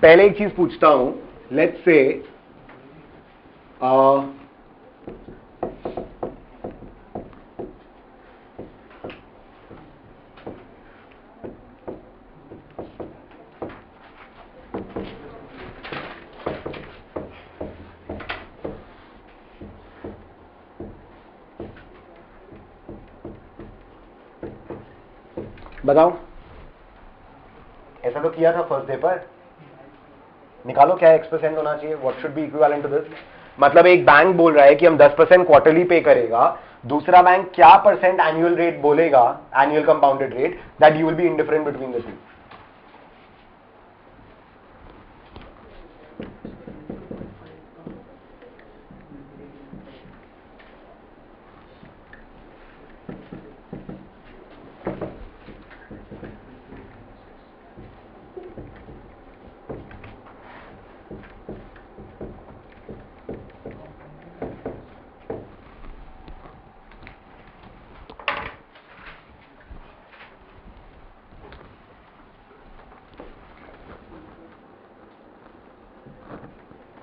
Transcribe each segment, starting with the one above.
पहले एक चीज पूछता हूं, लेट्स से बताओ, ऐसा तो किया था फर्स्ट डे पर। निकालो क्या x% होना चाहिए, what should be equivalent to this. मतलब एक बैंक बोल रहा है कि हम 10% क्वार्टरली पे करेगा, दूसरा बैंक क्या परसेंट एनुअल रेट बोलेगा, annual compounded rate, that you will be indifferent between the two.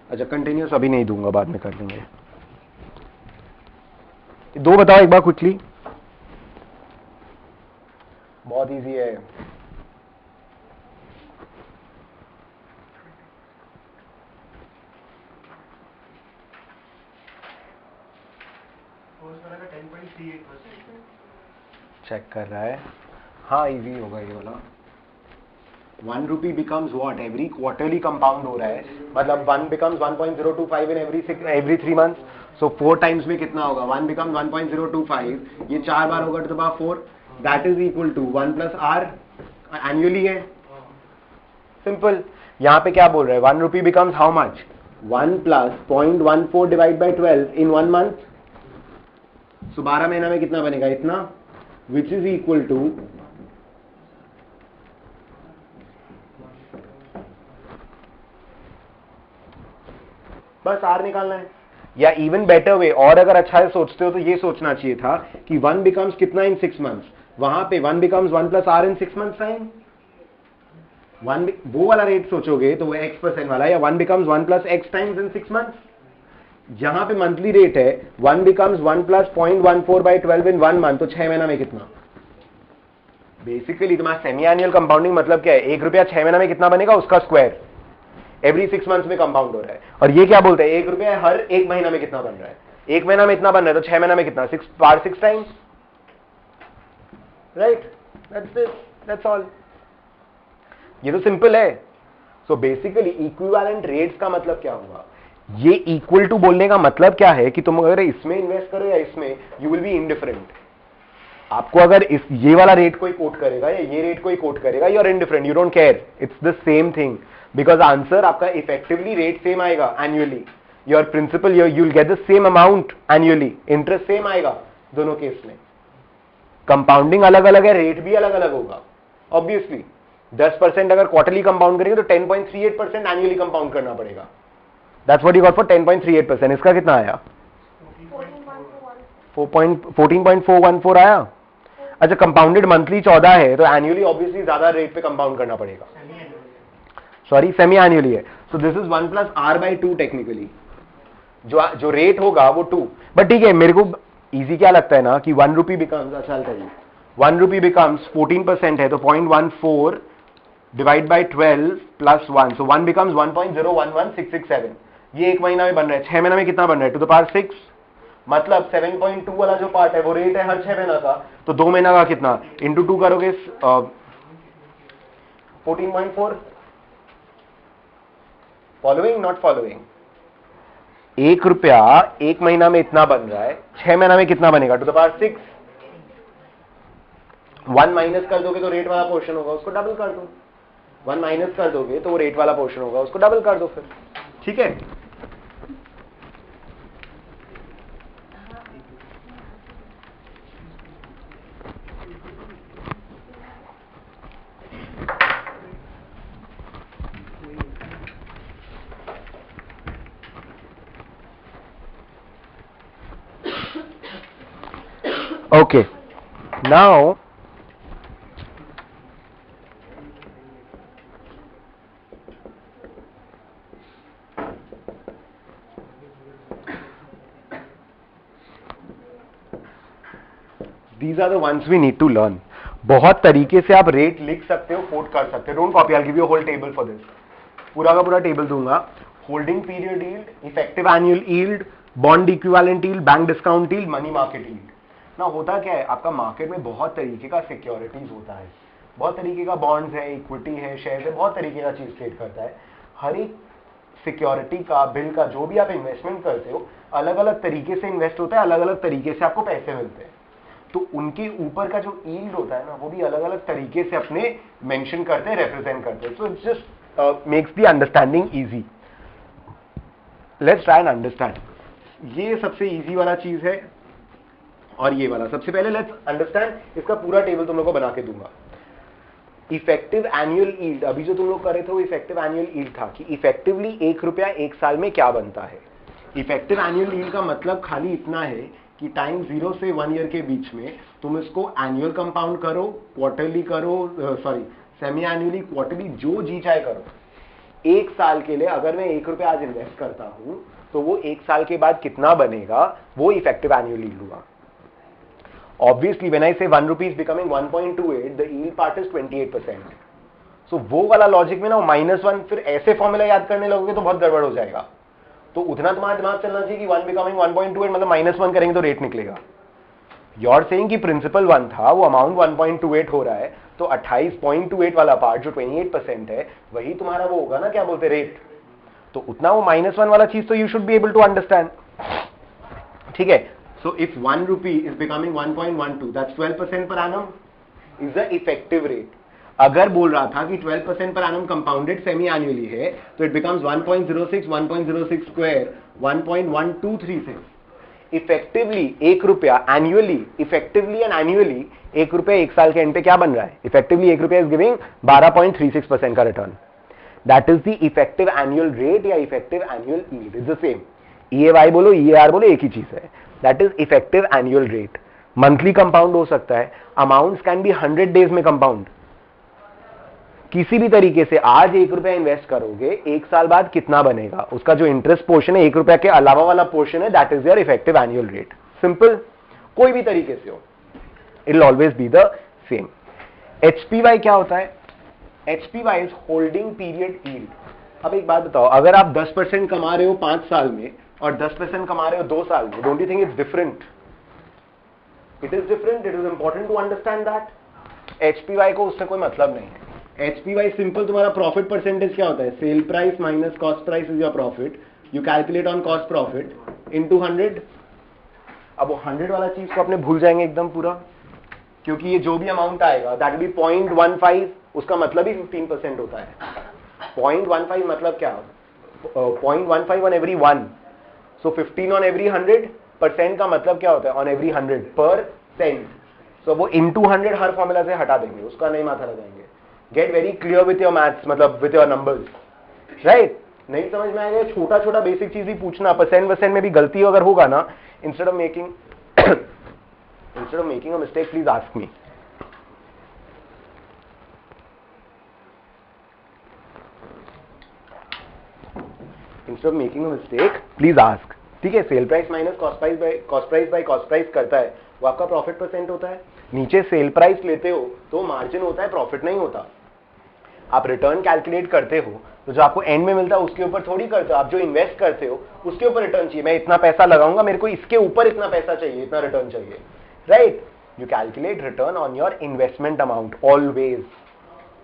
अच्छा कंटिन्यूस अभी नहीं दूंगा, बाद में कर लेंगे। दो बताओ एक बार क्विकली, बहुत इजी है। चेक कर रहा है, हाँ इजी होगा ये वाला। 1 rupee becomes what? Every quarterly compound हो रहा है, मतलब 1 becomes 1.025 in every 3 months. So 4 times में कितना होगा? 1 becomes 1.025, ये 4 बार होगा to the power 4, that is equal to 1 plus r annually है। सिंपल। यहाँ पे क्या बोल रहा है? 1 rupee becomes how much? 1 plus 0.14 divide by 12 in 1 month. So 12 महीना में कितना बनेगा? इतना, which is equal to बस आर निकालना है। या इवन बेटर वे, और अगर अच्छा से सोचते हो तो ये सोचना चाहिए था कि 1 बिकम्स कितना इन 6 मंथ्स, वहां पे 1 becomes 1 plus r in 6 months time. वो वाला रेट सोचोगे तो वो x% वाला, या 1 becomes 1 plus x times in 6 months. जहां पे मंथली रेट है 1 becomes 1 plus 0.14 by 12 in 1 month, तो 6 महीना में कितना? बेसिकली तुम्हारा सेमी एनुअल कंपाउंडिंग मतलब क्या है? 1 रुपया 6 महीना में कितना बनेगा उसका स्क्वायर, एवरी 6 मंथ्स में कंपाउंड हो रहा है। और ये क्या बोलते हैं? 1 रुपया हर 1 महीना में कितना बन रहा है? 1 महीना में इतना बन रहा है, तो 6 महीना में कितना? 6 पार 6 टाइम्स, राइट? That's all. ये तो सिंपल है। सो बेसिकली इक्विवेलेंट रेट्स का मतलब क्या हुआ? ये इक्वल टू बोलने का मतलब क्या है कि तुम अगर इसमें इन्वेस्ट करो या इसमें, यू विल बी इंडिफरेंट। आपको अगर इस ये वाला रेट कोई कोट करेगा या ये रेट कोई कोट करेगा, you are indifferent, you don't care, it's the same thing, because answer आपका इफेक्टिवली रेट सेम आएगा annually. Your principal you will get the same amount annually, interest same आएगा दोनों केस में। कंपाउंडिंग अलग अलग है, रेट भी अलग अलग होगा ऑब्वियसली। 10% अगर क्वार्टरली कंपाउंड करेंगे तो 10.38% एनुअली कंपाउंड करना पड़ेगा। That's what you got for 10.38%। इसका कितना आया? 14.414 आया। अच्छा कंपाउंडेड मंथली 14 है, तो एनुअली ऑब्वियसली ज्यादा रेट पे कंपाउंड करना पड़ेगा। सॉरी सेमी एनुअली है। So this is 1 plus r by 2 technically, जो रेट होगा वो 2। बट ठीक है, मेरे को इजी क्या लगता है ना कि 1 रुपी बिकम्स, अच्छा चलता है 1 रुपी बिकम्स 14% है, तो 0.14 divide by 12 plus 1, so 1 becomes 1.011667। ये 1 महीना में बन रहा है, 6 महीना में कितना बन रहा है? टू द पावर 6, मतलब 7.2 वाला जो पार्ट है वो रेट है हर 6 महीना का, तो 2 महीना का कितना इंटू 2 करोगे 14.4। Following not following? 1 रुपया 1 महीना में इतना बन रहा है, 6 महीना में कितना बनेगा? To the power 6। 1 माइनस कर दोगे तो रेट वाला पोर्शन होगा, उसको डबल कर दो। 1 माइनस कर दोगे तो वो रेट वाला पोर्शन होगा, उसको डबल कर दो फिर, ठीक है? Okay, now these are the ones we need to learn. बहुत तरीके से आप रेट लिख सकते हो, कोट कर सकते हो। Don't copy, I will give you whole table for this. पूरा का पूरा टेबल दूंगा। Holding period yield, effective annual yield, bond equivalent yield, bank discount yield, money market yield. ना होता क्या है, आपका मार्केट में बहुत तरीके का सिक्योरिटीज होता है, बहुत तरीके का बॉन्ड्स है, इक्विटी है, शेयर है, बहुत तरीके का चीज ट्रेड करता है। हर एक सिक्योरिटी का, बिल का, जो भी आप इन्वेस्टमेंट करते हो, अलग अलग तरीके से इन्वेस्ट होता है, अलग अलग तरीके से आपको पैसे मिलते हैं। तो उनके ऊपर का जो यील्ड होता है ना, वो भी अलग अलग तरीके से अपने मेंशन करते हैं, रिप्रेजेंट करते हैं। So it's just makes the understanding easy. Let's try and understand. ये सबसे इजी वाला चीज है और ये वाला। सबसे पहले लेट्स अंडरस्टैंड, इसका पूरा टेबल तुम लोग को बना के दूंगा। इफेक्टिव एनुअल यील्ड, अभी जो तुम लोग कर रहे थे वो इफेक्टिव एनुअल यील्ड था कि इफेक्टिवली 1 रुपया 1 साल में क्या बनता है। इफेक्टिव एनुअल यील्ड का मतलब खाली इतना है कि टाइम 0 से 1 ईयर के बीच में तुम इसको एनुअल कंपाउंड करो, क्वार्टरली करो, सॉरी सेमी एनुअली, क्वार्टरली, जो जी चाहे करो। 1 साल के लिए अगर मैं 1 रुपया आज इन्वेस्ट करता हूं तो वो 1 साल के बाद कितना बनेगा, वो इफेक्टिव एनुअल यील्ड हुआ। Obviously, when I say 1 rupee is becoming 1.28, the yield part is 28%. So वो वाला लॉजिक में ना -1 फिर ऐसे फॉर्मूला याद करने लगोगे तो बहुत गड़बड़ हो जाएगा। तो उतना तुम्हारा दिमाग चलना चाहिए कि 1 बिकमिंग 1.28 मतलब -1 करेंगे तो रेट निकलेगा। You're saying कि प्रिंसिपल 1 था, वो अमाउंट 1.28 हो रहा है, तो 28.28 वाला पार्ट जो 28% है वही तुम्हारा वो होगा ना, क्या बोलते रेट। तो उतना वो -1 वाला चीज तो you should be able to understand. ठीक है। So if 1 rupee is becoming 1.12, that's 12% per annum is the effective rate. अगर बोल रहा था कि 12% per annum compounded semi annually है, तो it becomes 1.06, 1.06 square, 1.1236. Effectively 1 रुपया annually, effectively and annually 1 रुपया 1 साल के एंड पे क्या बन रहा है? Effectively 1 रुपया is giving 12.36% का return. That is the effective annual rate या effective annual yield. It's the same. EAY बोलो, EAR बोलो, एक ही चीज है। That is effective annual rate. Monthly compound हो सकता है, अमाउंट्स कैन बी 100 डेज में कंपाउंड। किसी भी तरीके से आज 1 रुपया इन्वेस्ट करोगे, 1 साल बाद कितना बनेगा, उसका जो इंटरेस्ट पोर्शन है 1 रुपया के अलावा वाला पोर्शन है, that is your effective annual rate. Simple, कोई भी तरीके से हो, it will always be the same. HPY क्या होता है? HPY is holding period yield. अब एक बात बताओ, अगर आप 10% कमा रहे हो 5 साल में और 10% कमा रहे हो 2 साल में, don't you think it's different? It is different. It is important to understand that. HPY को उससे कोई मतलब नहीं है। एचपीवाई सिंपल, तुम्हारा प्रॉफिट परसेंटेज क्या होता है? Sale price minus cost price is your profit. You calculate on cost profit into 100। अब वो 100 वाला चीज को अपने भूल जाएंगे एकदम पूरा, क्योंकि ये जो भी अमाउंट आएगा दैट विल बी 0.15, उसका मतलब ही 15% होता है। 0.15 मतलब क्या? 0.15 on every 1, so 15 on every 100। Percent का मतलब क्या होता है? On every 100%। सो वो इनटू 100 हर फॉर्मूला से हटा देंगे, उसका नहीं माथा लगाएंगे। Get very clear with your maths, मतलब विथ योर नंबर्स, राइट? नहीं समझ में आएगा, छोटा छोटा बेसिक चीज ही पूछना। परसेंट में भी गलती अगर होगा ना, instead of making a mistake, please ask me. Instead of making a mistake, please ask. ठीक है, sale price minus cost price by cost price करता है, वो आपका प्रॉफिट परसेंट होता है। नीचे सेल प्राइस लेते हो तो मार्जिन होता है, प्रॉफिट नहीं होता। आप रिटर्न कैलकुलेट करते हो तो जो आपको एंड में मिलता है उसके ऊपर थोड़ी करते हो, आप जो इन्वेस्ट करते हो उसके ऊपर रिटर्न चाहिए। मैं इतना पैसा लगाऊंगा, मेरे को इसके ऊपर इतना पैसा चाहिए, इतना रिटर्न चाहिए, right? You calculate return on your investment amount.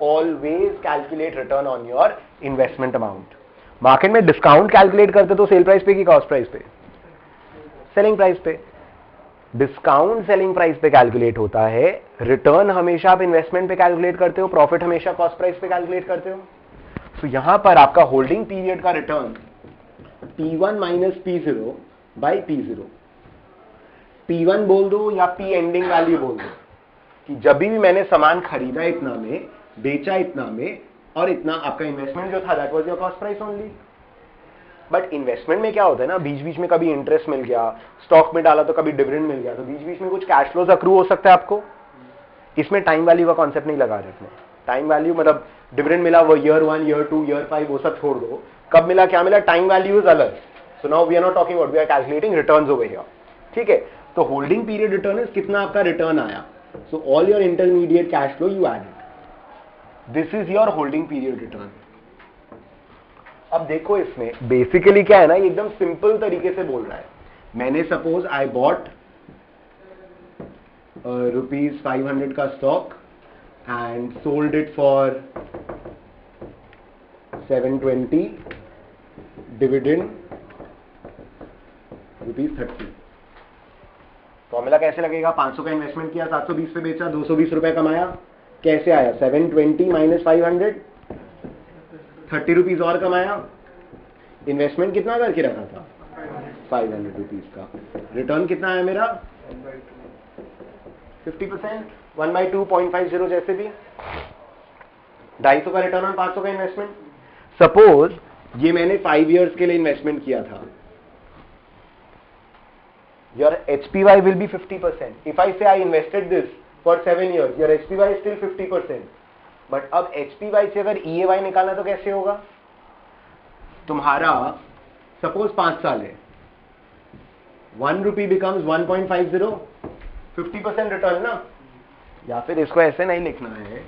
Always calculate return on your investment amount. Market में डिस्काउंट कैलकुलेट करते तो सेल प्राइस पे की कॉस्ट प्राइस पे? सेलिंग प्राइस पे। डिस्काउंट सेलिंग प्राइस पे कैलकुलेट होता है, रिटर्न हमेशा आप इन्वेस्टमेंट पे कैलकुलेट करते हो, प्रॉफिट हमेशा कॉस्ट प्राइस पे कैलकुलेट करते हो। तो यहां पर आपका होल्डिंग पीरियड का return P1 minus P0 by P0। P1 बोल दो या P एंडिंग वैल्यू बोल दो कि जब भी मैंने सामान खरीदा इतना में, बेचा इतना में, और इतना आपका इन्वेस्टमेंट जो था that was your cost price only. But investment में क्या होता है ना, बीच बीच में कभी इंटरेस्ट मिल गया, स्टॉक में डाला तो कभी डिविडेंड मिल गया, तो बीच बीच में कुछ कैश फ्लोज अक्रू हो सकता है आपको। इसमें टाइम वैल्यू का कॉन्सेप्ट नहीं लगा रहे इसमें। टाइम वैल्यू मतलब डिविडेंड मिला वो ईयर 1, ईयर 2, ईयर 5 वो सब छोड़ दो, कब मिला क्या मिला, टाइम वैल्यू इज अलग। So now we are not talking about, we are calculating returns over here. ठीक है, तो होल्डिंग पीरियड रिटर्न इज कितना आपका रिटर्न आया, so all your intermediate cash flow you added, this is your holding period return. अब देखो इसमें basically क्या है ना, ये एकदम सिंपल तरीके से बोल रहा है। मैंने सपोज आई बॉट ₹500 का stock and sold it for 720, dividend ₹30। Formula कैसे लगेगा, 500 का इन्वेस्टमेंट किया, 720 पे बेचा, 220 रुपए कमाया, कैसे आया, 720 माइनस 500, 30 रुपीज और कमाया, इन्वेस्टमेंट कितना करके रखा था, 500 रुपीज का, रिटर्न कितना है मेरा 50%, 1/2 0.50 जैसे भी, 250 का रिटर्न ऑन 500 का इन्वेस्टमेंट। सपोज ये मैंने 5 इयर्स के लिए इन्वेस्टमेंट किया था, your HPY will be 50%. If I say I invested this for 7 years, your HPY is still 50%. But अब HPY से अगर EAY निकालना तो कैसे होगा, तुम्हारा सपोज 5 साल है, 1 रुपी becomes 1.50, 50% रिटर्न ना, या फिर इसको ऐसे नहीं लिखना है,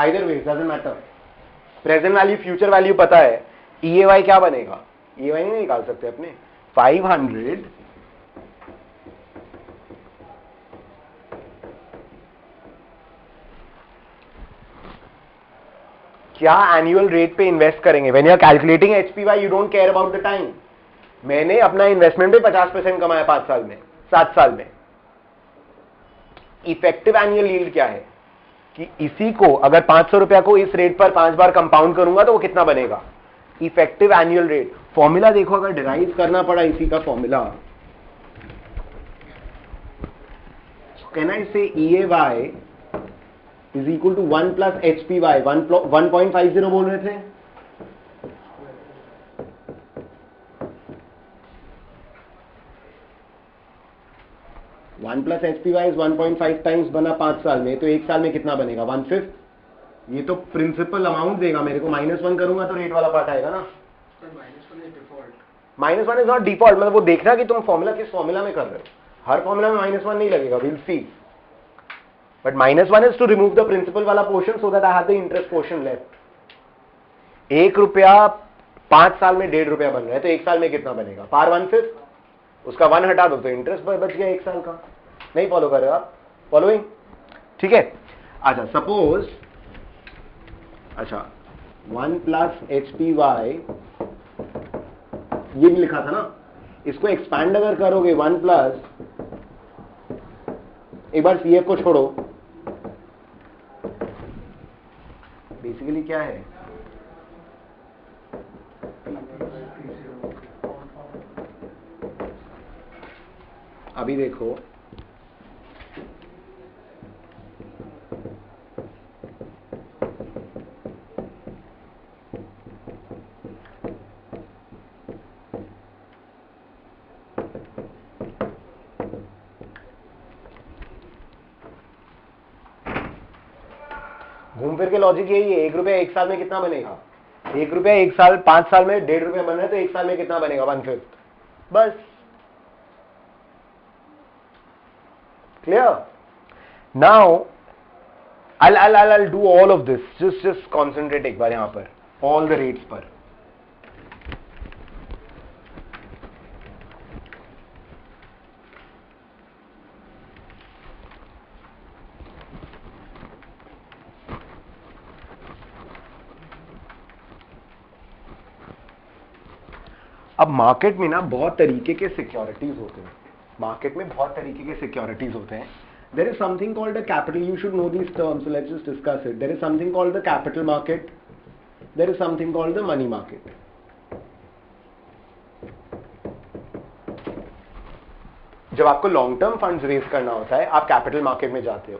either way doesn't matter, present value future value पता है, EAY क्या बनेगा, EAY नहीं निकाल सकते अपने, 500 क्या एनुअल रेट पे इन्वेस्ट करेंगे, when you are calculating HPY you don't care about the time. मैंने अपना इन्वेस्टमेंट पे 50% कमाया 5 साल में, 7 साल में, इफेक्टिव एनुअल यील्ड क्या है कि इसी को अगर 500 रुपया को इस रेट पर 5 बार कंपाउंड करूंगा तो वो कितना बनेगा, इफेक्टिव एनुअल रेट। फॉर्मूला देखो, अगर डिराइव करना पड़ा इसी का formula, can I say EAY is equal to 1 plus HPY, 1.50 बोल रहे थे, one plus HPY is 1.5 times बना 5 साल में, तो 1 साल में कितना बनेगा, 1/5। ये तो प्रिंसिपल अमाउंट देगा मेरे को, -1 करूंगा तो रेट वाला पार्ट आएगा ना, -1 इज नॉट डिफॉल्ट, मतलब वो देखना कि तुम फॉर्मूला किस फॉर्मूला में कर रहे हो, हर फॉर्मूला में -1 नहीं लगेगा, will see, but -1 is to remove the principal वाला portion so that I have the interest portion left. 1 रुपया 5 साल में 1.5 रुपया बन रहा है, तो 1 साल में कितना बनेगा, पार 1/5, उसका 1 हटा दो तो इंटरेस्ट बच गया 1 साल का। नहीं फॉलो कर रहे हो आप, फॉलोइंग, ठीक है। अच्छा सपोज, अच्छा 1 प्लस HPY ये भी लिखा था ना, इसको एक्सपैंड अगर करोगे 1 प्लस, एक बार CF को छोड़ो, बेसिकली क्या है, अभी देखो घूम फिर के लॉजिक यही है, 1 रुपया 1 साल में कितना बनेगा, 1 रुपया 1 साल, 5 साल में 1.5 रुपया बन रहा है, तो 1 साल में कितना बनेगा, 1/5, बस, clear. Now I'll do all of this, just concentrate एक बार यहां पर, all the rates पर। अब मार्केट में ना बहुत तरीके के सिक्योरिटीज होते हैं, मार्केट में बहुत तरीके के सिक्योरिटीज होते हैं। There is something called a capital, you should know these terms, so let's just discuss it. There is something called the capital market, there is something called the money market. जब आपको long term funds raise करना होता है, आप capital market में जाते हो,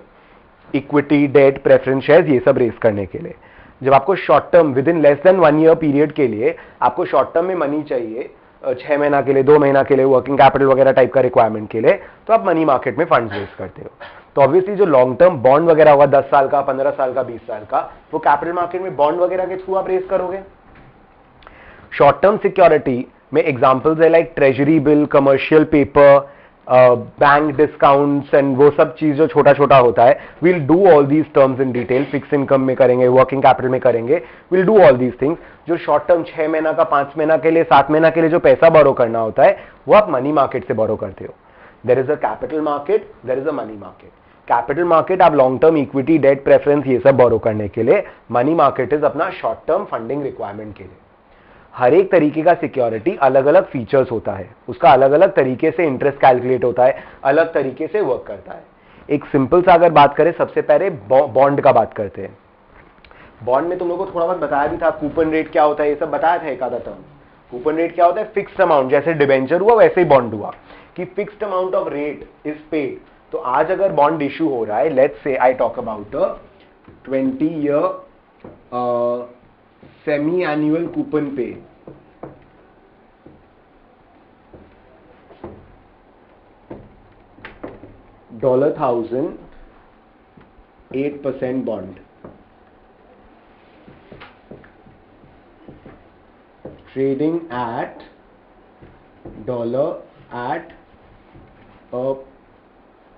equity, debt, preference shares, ये सब रेज करने के लिए। जब आपको short term with in less than 1 year period के लिए आपको शॉर्ट टर्म में मनी चाहिए, 6 महीना के लिए, 2 महीना के लिए, वर्किंग कैपिटल वगैरह टाइप का रिक्वायरमेंट के लिए, तो आप मनी मार्केट में फंड्स रेज करते हो। तो ऑब्वियसली जो लॉन्ग टर्म बॉन्ड वगैरह होगा 10 साल का, 15 साल का, 20 साल का, वो कैपिटल मार्केट में बॉन्ड वगैरह के थ्रू आप रेज करोगे। शॉर्ट टर्म सिक्योरिटी में एग्जांपल्स है like treasury bill, commercial paper, bank discounts and वो सब चीज जो छोटा छोटा होता है. Will do all these terms in detail. Fix income में करेंगे, वर्किंग कैपिटल में करेंगे. Will do all these things. जो शॉर्ट टर्म 6 महीना का, 5 महीना के लिए, 7 महीना के लिए जो पैसा बोरो करना होता है वो आप मनी मार्केट से बोरो करते हो. There is a capital market, there is a money market. Capital market आप long term equity, debt preference ये सब बोरो करने के लिए. मनी मार्केट इज अपना शॉर्ट टर्म फंडिंग रिक्वायरमेंट के लिए. हर एक तरीके का सिक्योरिटी अलग अलग फीचर्स होता है, उसका अलग अलग तरीके से इंटरेस्ट कैलकुलेट होता है, अलग तरीके से वर्क करता है. एक सिंपल सा अगर बात करें, सबसे पहले बॉन्ड का बात करते हैं. बॉन्ड में तुम लोगों को थोड़ा बहुत बताया भी था, कूपन रेट क्या होता है, ये सब बताया था एक आधा टर्म. कूपन रेट क्या होता है? Fixed amount. जैसे डिबेंचर हुआ वैसे ही बॉन्ड हुआ कि fixed amount of rate is paid. तो आज अगर बॉन्ड इशू हो रहा है, let's say I talk about 20 year semi annual coupon पे. $1,000, 8% bond. Trading at dollar at a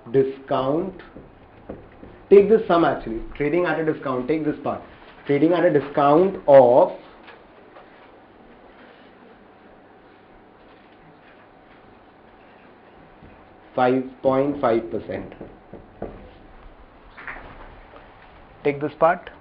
discount. Take this sum actually. Trading at a discount. Take this part. Trading at a discount of 5.5%. Take this part.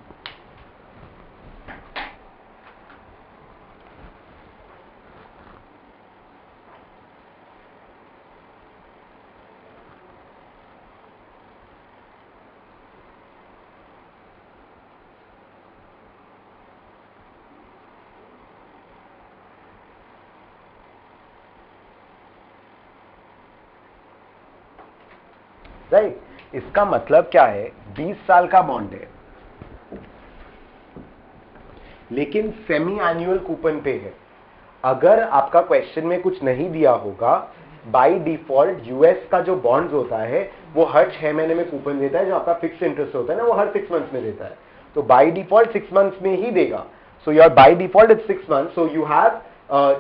Right. इसका मतलब क्या है? 20 साल का bond है लेकिन semi annual coupon पे है. अगर आपका क्वेश्चन में कुछ नहीं दिया होगा, बाय डिफॉल्ट यूएस का जो बॉन्ड्स होता है वो हर 6 महीने में कूपन देता है. जो आपका फिक्स इंटरेस्ट होता है ना, वो हर 6 मंथ्स में देता है. तो बाय डिफॉल्ट 6 मंथ्स में ही देगा. So your by default is 6 months. So you have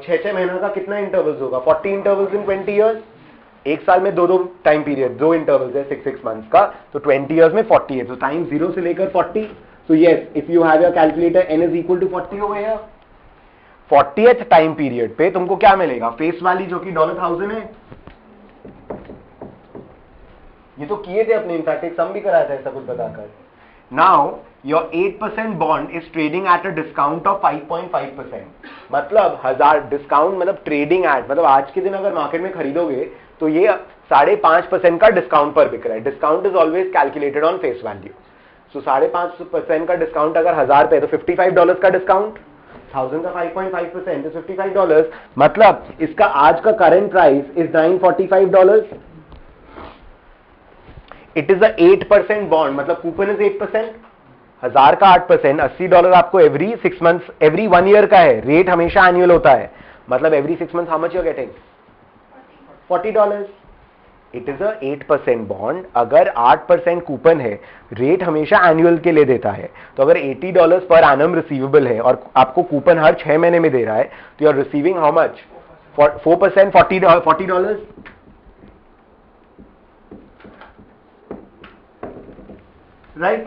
6 महीना का कितना इंटरवल्स होगा? 40 इंटरवल्स इन 20 ईयर्स. एक साल में दो टाइम पीरियड, 2 इंटरवल्स है 6 मंथ्स का. तो 20 ईयर्स में 40 है. तो टाइम 0 से लेकर 40. So yes, if you have your calculator, n is equal to 40 over here. 40th time period पे तुमको क्या मिलेगा? फेस वैल्यू जो कि $1,000 है. ये तो किए थे अपने, इनफैक्ट एक सम भी कराया था ऐसा कुछ बताकर. Now your 8% bond is trading at a discount of 5.5%. मतलब 1000 डिस्काउंट, मतलब ट्रेडिंग एट, मतलब आज के दिन अगर मार्केट में खरीदोगे तो ये 5.5% का डिस्काउंट पर बिक रहा है. Discount is always calculated on face value. So 5.5% का डिस्काउंट अगर 1000 पे, तो $55 का डिस्काउंट. 1000 का 5.5% इज $55. मतलब इसका आज का current price is $945. It is a 8% bond. मतलब कूपन इज 8%. 1000 का 8%, $80 आपको एवरी 6 मंथ्स, एवरी 1 ईयर का है. रेट हमेशा एनुअल होता है. मतलब every 6 months how much you are getting? $40. It is a 8% bond. अगर 8% कूपन है, रेट हमेशा एनुअल के लिए देता है. तो अगर $80 पर एनम रिसीवेबल है और आपको कूपन हर 6 महीने में दे रहा है, तो you are receiving how much? 4%, $40. Right.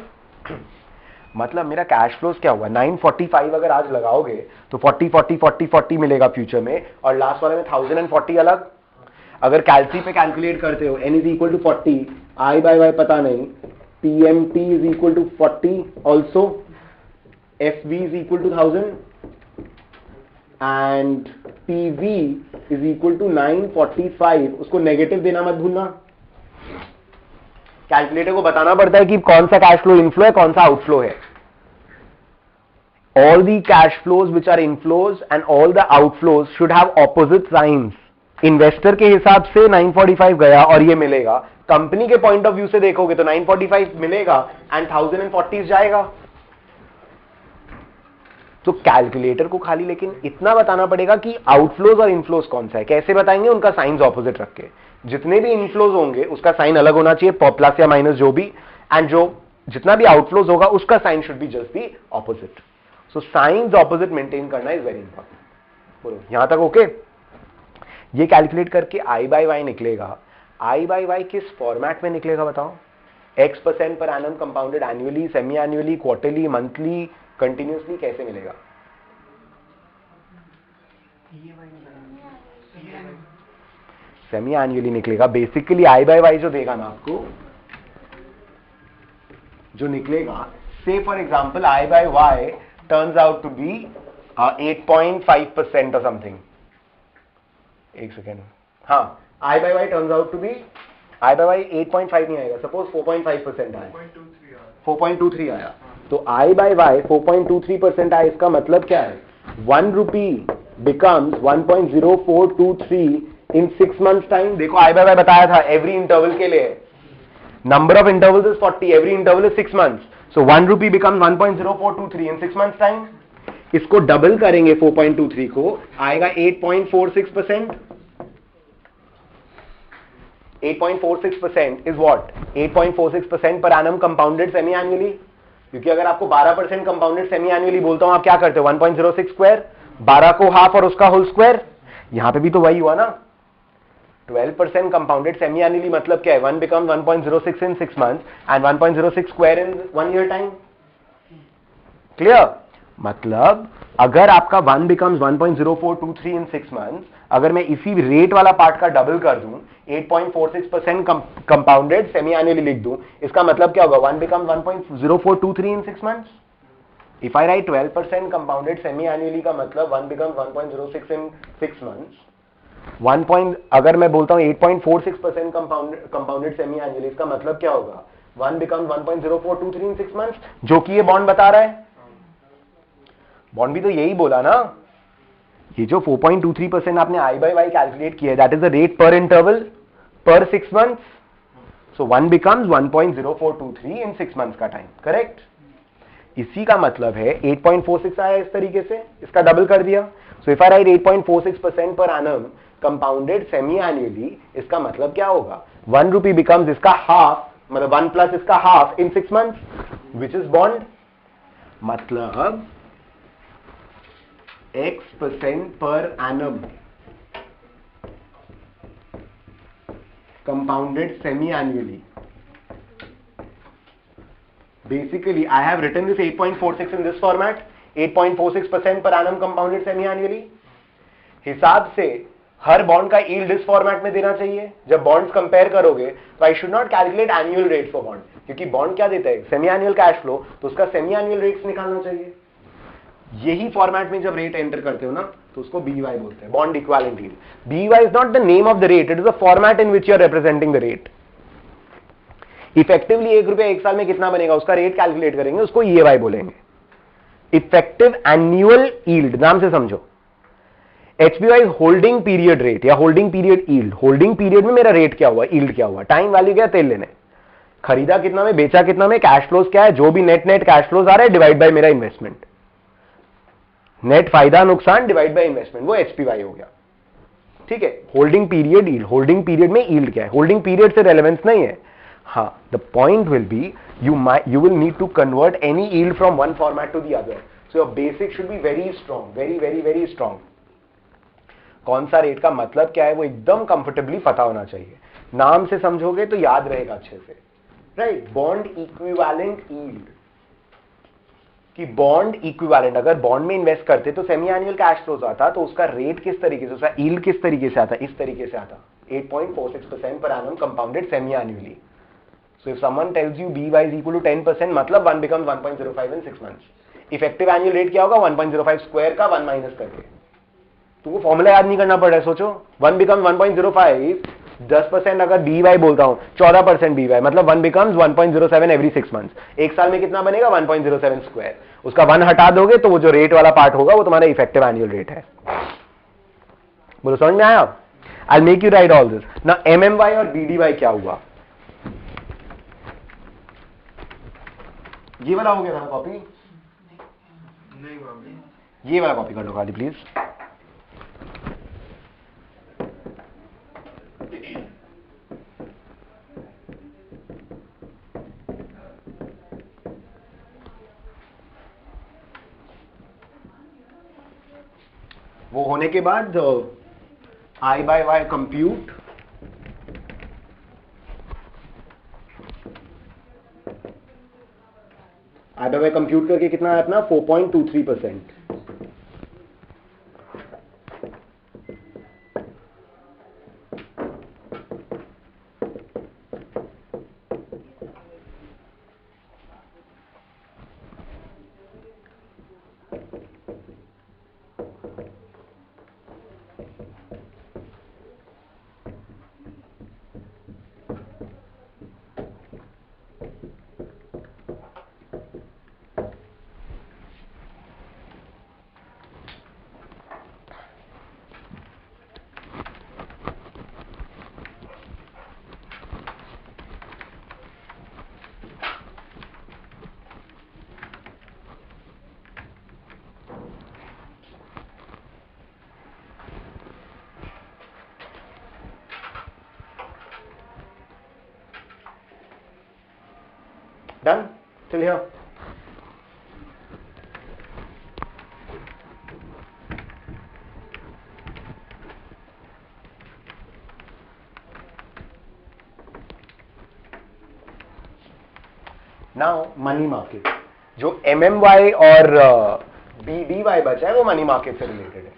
मतलब मेरा कैश फ्लोज क्या हुआ? 945 अगर आज लगाओगे तो 40 मिलेगा फ्यूचर में, और लास्ट वाले में 1040 अलग. अगर कैलसी पे कैलकुलेट करते हो, n is equal to 40, I by Y पता नहीं, PMT is equal to 40 also, FV is equal to 1000 and PV is equal to 945. उसको नेगेटिव देना मत भूलना. कैलकुलेटर को बताना पड़ता है कि कौन सा कैश फ्लो इनफ्लो है, कौन सा आउटफ्लो है. All the cash flows which are inflows and all the outflows should have opposite signs. Investor के हिसाब से 945 गया और ये मिलेगा. कंपनी के पॉइंट ऑफ व्यू से देखोगे तो 945 मिलेगा एंड 1040 जाएगा. तो कैलकुलेटर को खाली लेकिन इतना बताना पड़ेगा कि आउटफ्लोज और इनफ्लोज कौन सा है. कैसे बताएंगे? उनका साइंस ऑपोजिट रख के. जितने भी इनफ्लोज होंगे उसका साइन अलग होना चाहिए, प्लस या माइनस जो भी, एंड जो जितना भी आउटफ्लोज होगा उसका sign should be just the opposite. So signs opposite maintain करना इज वेरी इंपॉर्टेंट. बोलो यहां तक ओके? ये कैलकुलेट करके आई बाई वाई निकलेगा। आई बाई वाई किस फॉर्मेट में निकलेगा बताओ? X% पर annum compounded annually, semi annually, quarterly, monthly, continuously, कैसे मिलेगा? सेमी एनुअली निकलेगा। बेसिकली आई बाई वाई जो देगा ना आपको, जो निकलेगा, से for example I by Y turns out to be 8.5% और समथिंग। एक सेकेंड, हाँ, I by Y turns out to be, I by Y 8.5 नहीं आएगा, सपोज 4.5% आया, 4.23 आया, तो आई बाई वाई 4.23% आया। इसका मतलब क्या है? 1 रुपी बिकम्स 1.0423 इन 6 months टाइम। देखो आई बाई वाई बताया था एवरी इंटरवल के लिए, number of intervals is 40, every interval is 6 months, so 1 rupee becomes 1.0423 in 6 months time. इसको डबल करेंगे 4.23 को, आएगा 8.46%। 8.46% is what? 8.46% per annum compounded semi annually। क्योंकि अगर आपको 12% कंपाउंडेड सेमी एनुअली बोलता हूं, आप क्या करते हो? 1.06 स्क्वायर, 12 को हाफ और उसका होल स्क्वायर। यहां पे भी तो वही हुआ ना। 12% कंपाउंडेड सेमी एनुअली मतलब क्या है? 1 becomes 1.06 in 6 months and 1.06 square in 1 year time। Clear? मतलब अगर आपका 1 becomes 1.0423 in 6 months, अगर मैं इसी रेट वाला पार्ट का डबल कर दूं, 8.46% कंपाउंडेड सेमी एनुअली लिख दूं, इसका मतलब क्या होगा? 1 becomes 1.0423 in 6 months। If I right 12% compounded semi annually का मतलब 1 becomes 1.06 in 6 months। अगर मैं बोलता हूं 8.46% कंपाउंडेड सेमी एनुअली, इसका मतलब क्या होगा? 1 becomes 1.0423 in 6 months, जो कि ये बॉन्ड बता रहा है। बॉन्ड भी तो यही बोला ना। ये जो 4.23% आपने आई बाई वाई कैलकुलेट किया, दैट इज द रेट पर इंटरवल पर 6 months। सो 1 becomes 1.0423 इन 6 months का टाइम, करेक्ट? इसी का मतलब है 8.46 आया इस तरीके से, इसका डबल कर दिया। सो इफ आई राइट 8.46% पर एनम कंपाउंडेड सेमी एनुअली, इसका मतलब क्या होगा? 1 रुपी बिकम्स इसका हाफ, मतलब 1 प्लस इसका half in 6 months, which is bond. मतलब X% per annum compounded semi-annually. Basically, I have written this 8.46 in this format, 8.46% per annum compounded semi-annually। हिसाब से हर बॉन्ड का यील्ड इस फॉर्मेट में देना चाहिए। जब बॉन्ड्स कंपेयर करोगे तो I should not calculate annual rate for bond, क्योंकि बॉन्ड क्या देता है? सेमी एनुअल कैश फ्लो, तो उसका सेमी एनुअल रेट्स निकालना चाहिए। यही फॉर्मेट में जब रेट एंटर करते हो ना, तो उसको BY बोलते हैं, bond equivalent yield. BY is not the name of the rate, it is the format in which you are representing the rate. Effectively 1 रुपया 1 साल में कितना बनेगा, उसका रेट कैलकुलेट करेंगे, उसको EAY बोलेंगे, इफेक्टिव एनुअल यील्ड, नाम से समझो। HBY is holding period rate या holding period yield. Holding period में मेरा रेट क्या हुआ, यील्ड क्या हुआ? टाइम वैल्यू क्या? तेल लेने, खरीदा कितना में, बेचा कितना में, कैश फ्लोज क्या है, जो भी नेट कैश फ्लोज आ रहा है डिवाइड बाय मेरा इन्वेस्टमेंट, नेट फायदा नुकसान डिवाइड बाय इन्वेस्टमेंट, वो HPY हो गया। ठीक है? Holding period yield, holding period में यील्ड क्या है? होल्डिंग पीरियड से रेलेवेंस नहीं है। हाँ, the point will be you will need to convert any yield from one format to the other, so your basic should be very strong, very strong। कौन सा rate का मतलब क्या है वो एकदम कंफर्टेबली पता होना चाहिए। नाम से समझोगे तो याद रहेगा अच्छे से, राइट? बॉन्ड इक्विवेलेंट यील्ड, कि बॉन्ड इक्विवेलेंट, अगर बॉन्ड में इन्वेस्ट करते तो सेमी एनुअल कैश फ्लोज आता, तो उसका रेट किस तरीके से, उसका यील्ड किस तरीके से आता? इस तरीके से आता, 8.46% पर annum compounded semi annually. So if someone tells you BY is equal to 10%, मतलब 1 becomes 1.05 in 6 months। Effective annual rate क्या होगा? 1.05 स्क्वायर का 1 माइनस करके। तुमको फॉर्मूला याद नहीं करना पड़ रहा है, सोचो। 1 becomes 1.05, 10% अगर BY बोलता हूं, 14% BY, मतलब 1 becomes 1.07 every 6 months। एक साल में कितना बनेगा? 1.07 स्क्वायर। उसका 1 हटा दोगे तो वो जो रेट वाला पार्ट होगा वो तुम्हारा इफेक्टिव एनुअल रेट है। बोलो, समझ में आया? I make you right all this ना। MMY और BDY क्या हुआ? ये वाला हो गया था कॉपी? नहीं, ये वाला कॉपी कर लो खाली प्लीज। वो होने के बाद I by Y compute, I by Y compute करके कितना है अपना 4.23%। Done? Till here? Now money market, जो MMY और BDY बचा है वो मनी मार्केट से रिलेटेड है।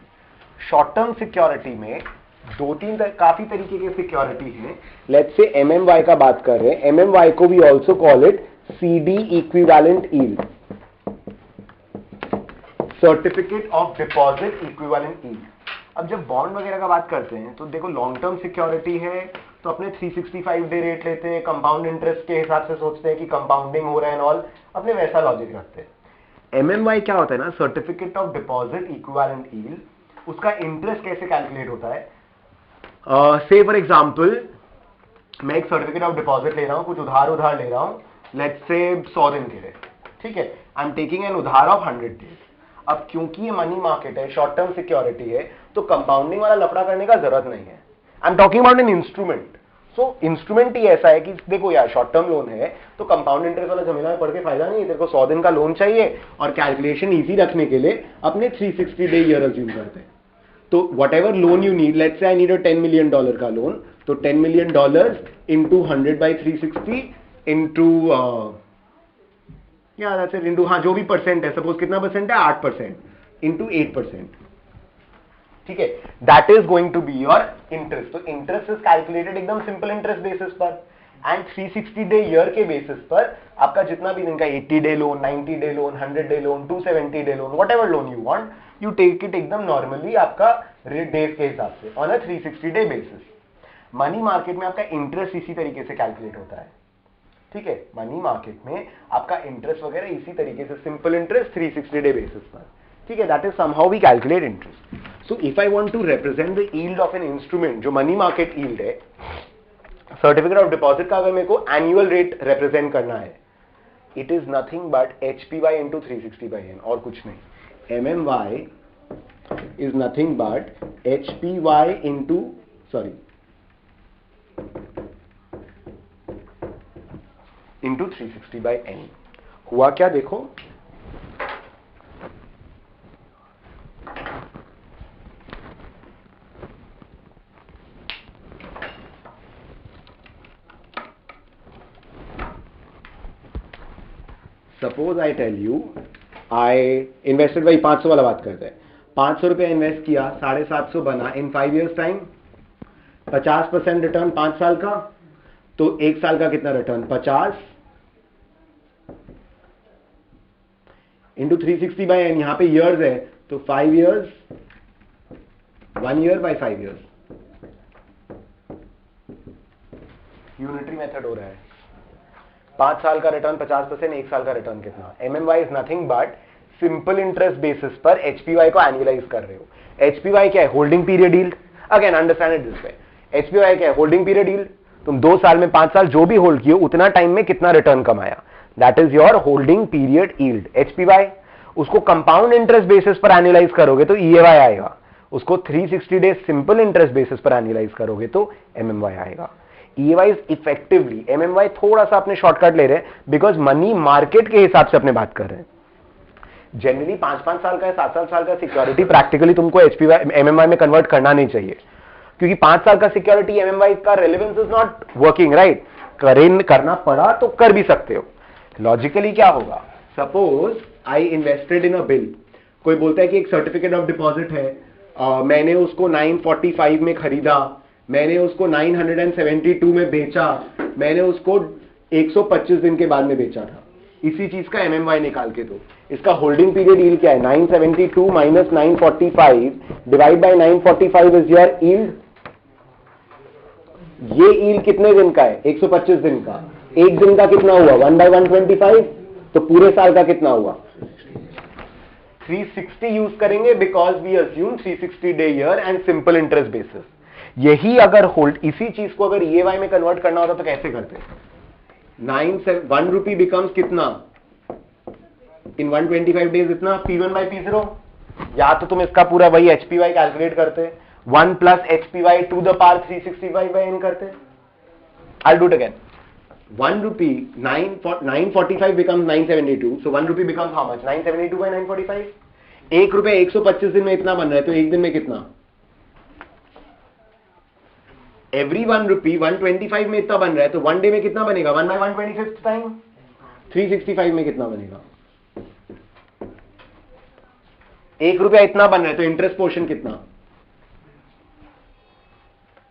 शॉर्ट टर्म सिक्योरिटी में दो तीन काफी तरीके के सिक्योरिटी हैं। लेट्स से MMY का बात कर रहे हैं, MMY को we also call it CD equivalent yield, certificate of deposit equivalent yield. अब जब बॉन्ड वगैरह का बात करते हैं तो देखो लॉन्ग टर्म सिक्योरिटी है तो अपने 365 डे रेट लेते हैं, कंपाउंड इंटरेस्ट के हिसाब से सोचते हैं कि कंपाउंडिंग हो रहा है एंड ऑल, अपने वैसा लॉजिक रखते हैं। MMY क्या होता है ना, certificate of deposit equivalent yield, उसका इंटरेस्ट कैसे कैलकुलेट होता है। से फॉर एग्जांपल मैं एक सर्टिफिकेट ऑफ डिपॉजिट ले रहा हूं, कुछ उधार ले रहा हूं, लेट्स से 100 दिन के लिए, ठीक है, आई एम टेकिंग एन उधार ऑफ 100 डेज। अब क्योंकि ये मनी मार्केट है, शॉर्ट टर्म सिक्योरिटी है, तो कंपाउंडिंग वाला लफड़ा करने का जरूरत नहीं है। I am talking about an instrument. So instrument ही ऐसा है कि देखो यार शॉर्ट टर्म लोन है तो कंपाउंड इंटरेस्ट वाला झमेला में पड़ के फायदा नहीं है, तेरे को 100 दिन का लोन चाहिए और कैलकुलेशन इजी रखने के लिए अपने 360 डे ईयर अज्यूम करते हैं। तो what ever loan you need, let's say I need a $10 million का लोन, तो $10 million into 100 by 360 into into हाँ जो भी परसेंट है, सपोज कितना परसेंट है 8% इंटू 8%, ठीक है, that is going to be your interest. तो इंटरेस्ट इज कैलकुलेटेड एकदम सिंपल इंटरेस्ट बेसिस पर एंड 360 डे ईयर के बेसिस पर आपका जितना भी दिन का 80 day loan, 90 day loan, 100 day loan, 270 day loan, whatever loan you want, you take it एकदम नॉर्मली आपका रेट डेज के हिसाब से on a 360 day basis. Money market में आपका इंटरेस्ट इसी तरीके से कैलकुलेट होता है, ठीक है, मनी मार्केट में आपका इंटरेस्ट वगैरह इसी तरीके से सिंपल इंटरेस्ट 360 डे बेसिस पर, ठीक है, that is somehow we calculate interest. So if I want to represent the yield of an instrument जो मनी मार्केट यील्ड है, सर्टिफिकेट ऑफ डिपॉजिट का अगर मेरे को एनुअल रेट रिप्रेजेंट करना है, it is nothing but HPY into 360/n और कुछ नहीं। MMY is nothing but HPY into into 360/n। हुआ क्या देखो, suppose I tell you I invested, भाई 500 वाला बात करते हैं, 500 रुपया इन्वेस्ट किया, 750 बना इन 5 years टाइम, 50% रिटर्न 5 साल का, तो 1 साल का कितना रिटर्न 50 इंटू 360/n, यहां पे ईयर्स है तो 5 years, 1 year by 5 years, unitary method हो रहा है। 5 साल का रिटर्न 50%, 1 साल का रिटर्न कितना। MMY is nothing but simple interest basis पर HPY को एनुअलाइज कर रहे हो। HPY क्या है, holding period yield. Again understand it this way, HPY क्या है, होल्डिंग पीरियड यील्ड। तुम 2 साल में 5 साल जो भी होल्ड किए उतना टाइम में कितना रिटर्न कमाया, that is your holding period yield HPY। उसको कंपाउंड इंटरेस्ट बेसिस पर एनुअलाइज करोगे तो EAY आएगा, उसको 360 डेज सिंपल इंटरेस्ट बेसिस पर एनुअलाइज करोगे तो MMY आएगा। EAY इज इफेक्टिवली, MMY थोड़ा सा अपने शॉर्टकट ले रहे हैं बिकॉज मनी मार्केट के हिसाब से अपने बात कर रहे हैं। जनरली 5-5 साल का 7-7 साल का सिक्योरिटी प्रैक्टिकली तुमको एचपीवाई एमएमवाई में कन्वर्ट करना नहीं चाहिए, क्योंकि 5 साल का सिक्योरिटी एमएमवाई का relevance is not working, right? करना पड़ा तो कर भी सकते हो। लॉजिकली क्या होगा, suppose I invested in a bill, कोई बोलता है कि एक सर्टिफिकेट ऑफ डिपॉजिट है, मैंने उसको 945 में खरीदा, मैंने उसको 972 में बेचा, मैंने उसको 125 दिन के बाद में बेचा था, इसी चीज का एमएमवाई निकाल के दो। इसका होल्डिंग पीरियड यील्ड क्या है, 972 minus 945 divide by 945 is your yield. ये यील्ड कितने दिन का है, 125 दिन का। एक दिन का कितना हुआ, 1/125, तो पूरे साल का कितना हुआ, 360 यूज करेंगे, because we assume 360 day year and simple interest basis. यही अगर होल्ड, इसी चीज को अगर ईएमआई में कन्वर्ट करना होता तो कैसे करते? 1 रुपी बिकम्स कितना इन 125 डेज, इतना P1 by P0। या तो तुम इसका पूरा वही HPY कैलकुलेट करते, 1 plus HPY to the power 365 by n करते। I'll do it again. 1 rupee 945 becomes 972, so 1 rupee becomes how much, 972 by 945। 1 रुपए 125 दिन में इतना बन रहा है, तो एक दिन में कितना, एवरी 1 रुपी 125 में इतना बन रहा है, तो 1 डे में कितना बनेगा, 1/125 टाइम 365 में कितना बनेगा, 1 रुपया इतना बन रहा है, तो इंटरेस्ट पोर्शन कितना।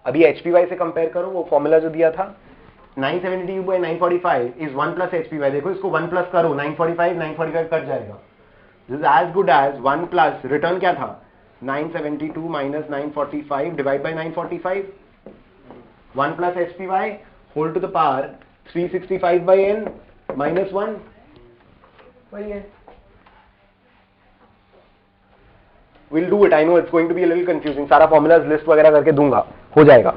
अभी HPY से कंपेयर करो, वो फॉर्मूला जो दिया था 972 by 945 इज 1 plus HPY। देखो इसको 1 प्लस करो, 945 कट जाएगा। This is as good as 1 plus return क्या था, 972 minus 945 divide by 945, 1 plus HPY whole to the power 365 by n minus 1, वही है। We'll do it. I know it's going to be a little confusing. सारा formulas list वगैरह करके दूंगा, हो जाएगा।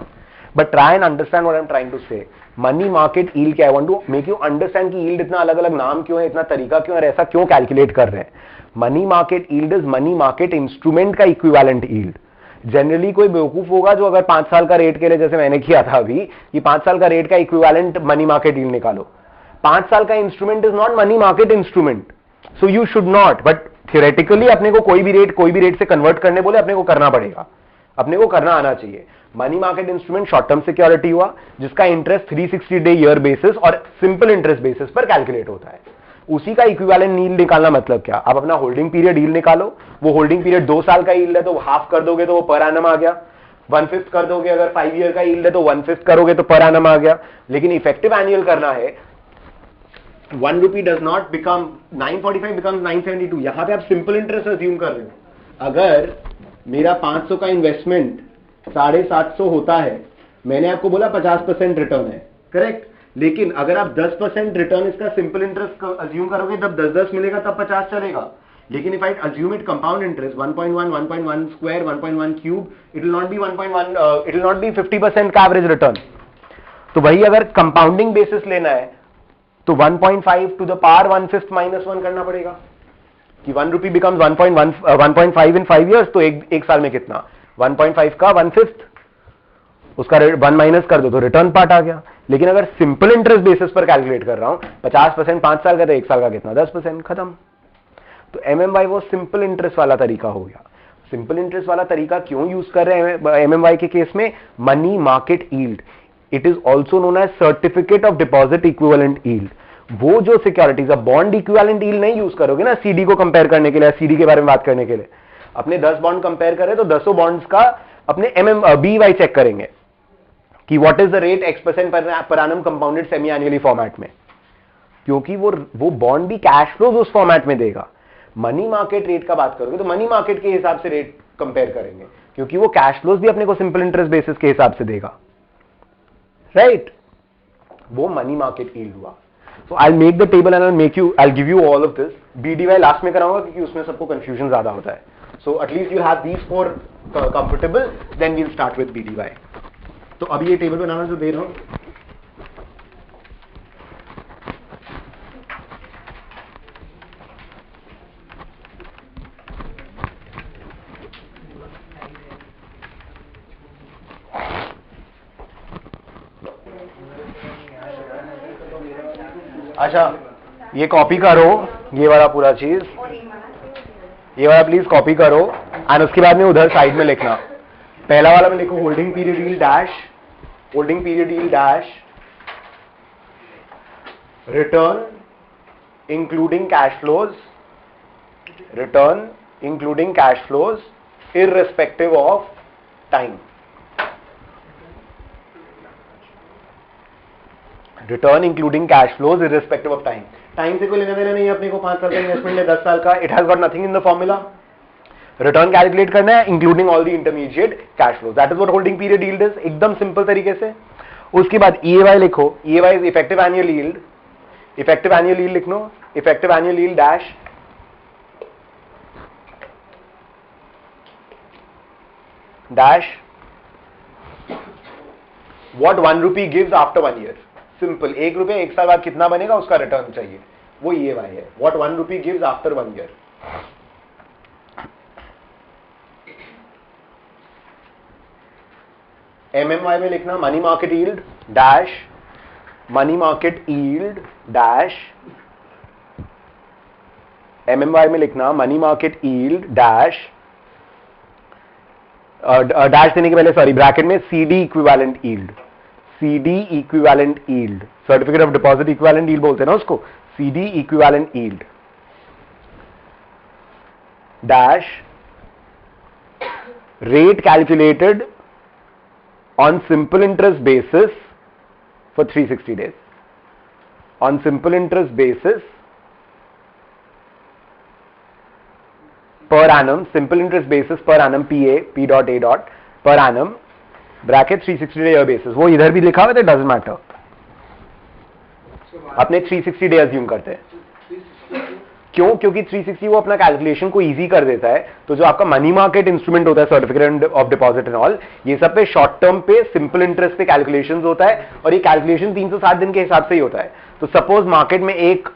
But try and understand what I'm trying to say. Money market yield क्या है? I want to make you understand कि yield इतना अलग-अलग नाम क्यों है, इतना तरीका क्यों है, और ऐसा क्यों कैलकुलेट कर रहे हैं। Money market yield is money market instrument का equivalent yield. जनरली कोई बेवकूफ होगा जो अगर 5 साल का रेट के लिए, जैसे मैंने किया था अभी, कि 5 साल का रेट का इक्विवेलेंट मनी मार्केट यील्ड निकालो। 5 साल का instrument is not money market instrument, so you should not, but theoretically अपने को कोई भी रेट से कन्वर्ट करने बोले अपने को करना पड़ेगा, अपने को करना आना चाहिए। Money market instrument short term security हुआ जिसका इंटरेस्ट 360 डे ईयर बेसिस और सिंपल इंटरेस्ट बेसिस पर कैलकुलेट होता है। उसी का इक्विवेलेंट यील्ड निकालना मतलब क्या, आप अपना होल्डिंग पीरियड यील्ड निकालो। वो होल्डिंग पीरियड 2 साल का यील्ड है तो हाफ कर दोगे तो वो पर एनम आ गया, 1/5 कर दोगे, अगर 5 ईयर का यील्ड है तो 1/5 करोगे तो पर एनम आ गया। लेकिन इफेक्टिव एनुअल करना है, 1 रुपी डज नॉट बिकम 945 बिकम्स 972। यहां पे आप सिंपल इंटरेस्ट अज्यूम कर रहे हो। अगर मेरा 500 का इन्वेस्टमेंट 750 होता है, मैंने आपको बोला 50% रिटर्न है, करेक्ट। लेकिन अगर आप 10% रिटर्न इसका सिंपल इंटरेस्ट अज्यूम करोगे तब 10-10 मिलेगा, तब 50 चलेगा। लेकिन if I assume it compound interest 1.1, 1.1 square, 1.1 cube, it will not be 1.1, it will not be 50% का एवरेज रिटर्न। तो वही अगर कंपाउंडिंग बेसिस लेना है तो 1.5 टू द पावर 1/5 माइनस 1 करना पड़ेगा कि 1 रुपी बिकम्स 1.5 इन 5 ईयर्स, तो एक साल में कितना, 1.5 का 1/5, उसका 1 माइनस कर दो तो रिटर्न पार्ट आ गया। लेकिन अगर सिंपल इंटरेस्ट बेसिस पर कैलकुलेट कर रहा हूं, 50% 5 साल का, तो 1 साल का कितना, 10%, खत्म। तो एमएमवाई वो सिंपल इंटरेस्ट वाला तरीका हो गया। सिंपल इंटरेस्ट वाला तरीका क्यों यूज कर रहे हैं एमएमवाई के केस में, money market yield, it is also known as certificate of deposit equivalent yield. वो जो सिक्योरिटीज, बॉन्ड इक्विवेलेंट यील्ड नहीं यूज करोगे ना सीडी को कंपेयर करने के लिए, सीडी के बारे में बात करने के लिए। अपने 10 बॉन्ड कंपेयर करें तो 10 बॉन्ड्स का अपने बीवाई चेक करेंगे कि what is the rate X% पर annum compounded semi annually format में, क्योंकि वो बॉन्ड भी कैश फ्लोज उस फॉर्मेट में देगा। मनी मार्केट रेट का बात करोगे तो मनी मार्केट के हिसाब से रेट कंपेयर करेंगे, क्योंकि वो कैश फ्लोज भी अपने को सिंपल इंटरेस्ट बेसिस के हिसाब से देगा, राइट। वो मनी मार्केट यील्ड हुआ। So I make the table and I give you all of this. BDY last में कराऊंगा क्योंकि उसमें सबको कंफ्यूजन ज्यादा होता है। So at least you have these 4 comfortable, then we'll start with BDY. तो अभी ये टेबल बनाना जो दे रहा हूं, अच्छा ये कॉपी करो, ये वाला पूरा चीज। ये वाला प्लीज कॉपी करो एंड उसके बाद में उधर साइड में लिखना। पहला वाला में लिखो holding period yield dash, holding period yield dash return including cash flows, return including cash flows irrespective of time, return including cash flows irrespective of time। Time से कोई लेना देना नहीं है अपने को, 5 साल का इन्वेस्टमेंट है 10 साल का, it has got nothing in the formula. Return calculate करना है including all the intermediate cash flows, that is what holding period yield is, एकदम सिंपल तरीके से। उसके बाद EAY लिखो, EAY is effective annual yield, effective annual yield लिख लो, effective annual yield dash dash what 1 rupee gives after 1 year, simple. 1 रुपये 1 साल बाद कितना बनेगा उसका रिटर्न चाहिए, वो EAY है। what 1 rupee gives after 1 year। MMY में लिखना money market yield dash, money market yield dash, MMY में लिखना money market yield dash, dash देने के पहले सॉरी ब्रैकेट में CD equivalent yield, CD equivalent yield, certificate of deposit equivalent yield बोलते हैं ना उसको, CD equivalent yield dash rate calculated on simple interest basis for 360 days, on simple interest basis per annum, simple interest basis per annum, PA, P dot A dot, per annum, bracket 360 day year basis। वो इधर भी लिखा हुआ है, doesn't matter, अपने 360 day assume करते हैं। क्यों? क्योंकि 360 वो अपना कैलकुलेशन को इजी कर देता है। तो जो आपका मनी मार्केट इंस्ट्रूमेंट होता है, certificate of deposit and all, ये सब पे शॉर्ट टर्म पे सिंपल इंटरेस्ट पे कैलकुलेशन होता है, और ये कैलकुलेशन 360 दिन के हिसाब से ही होता है। तो सपोज मार्केट में एक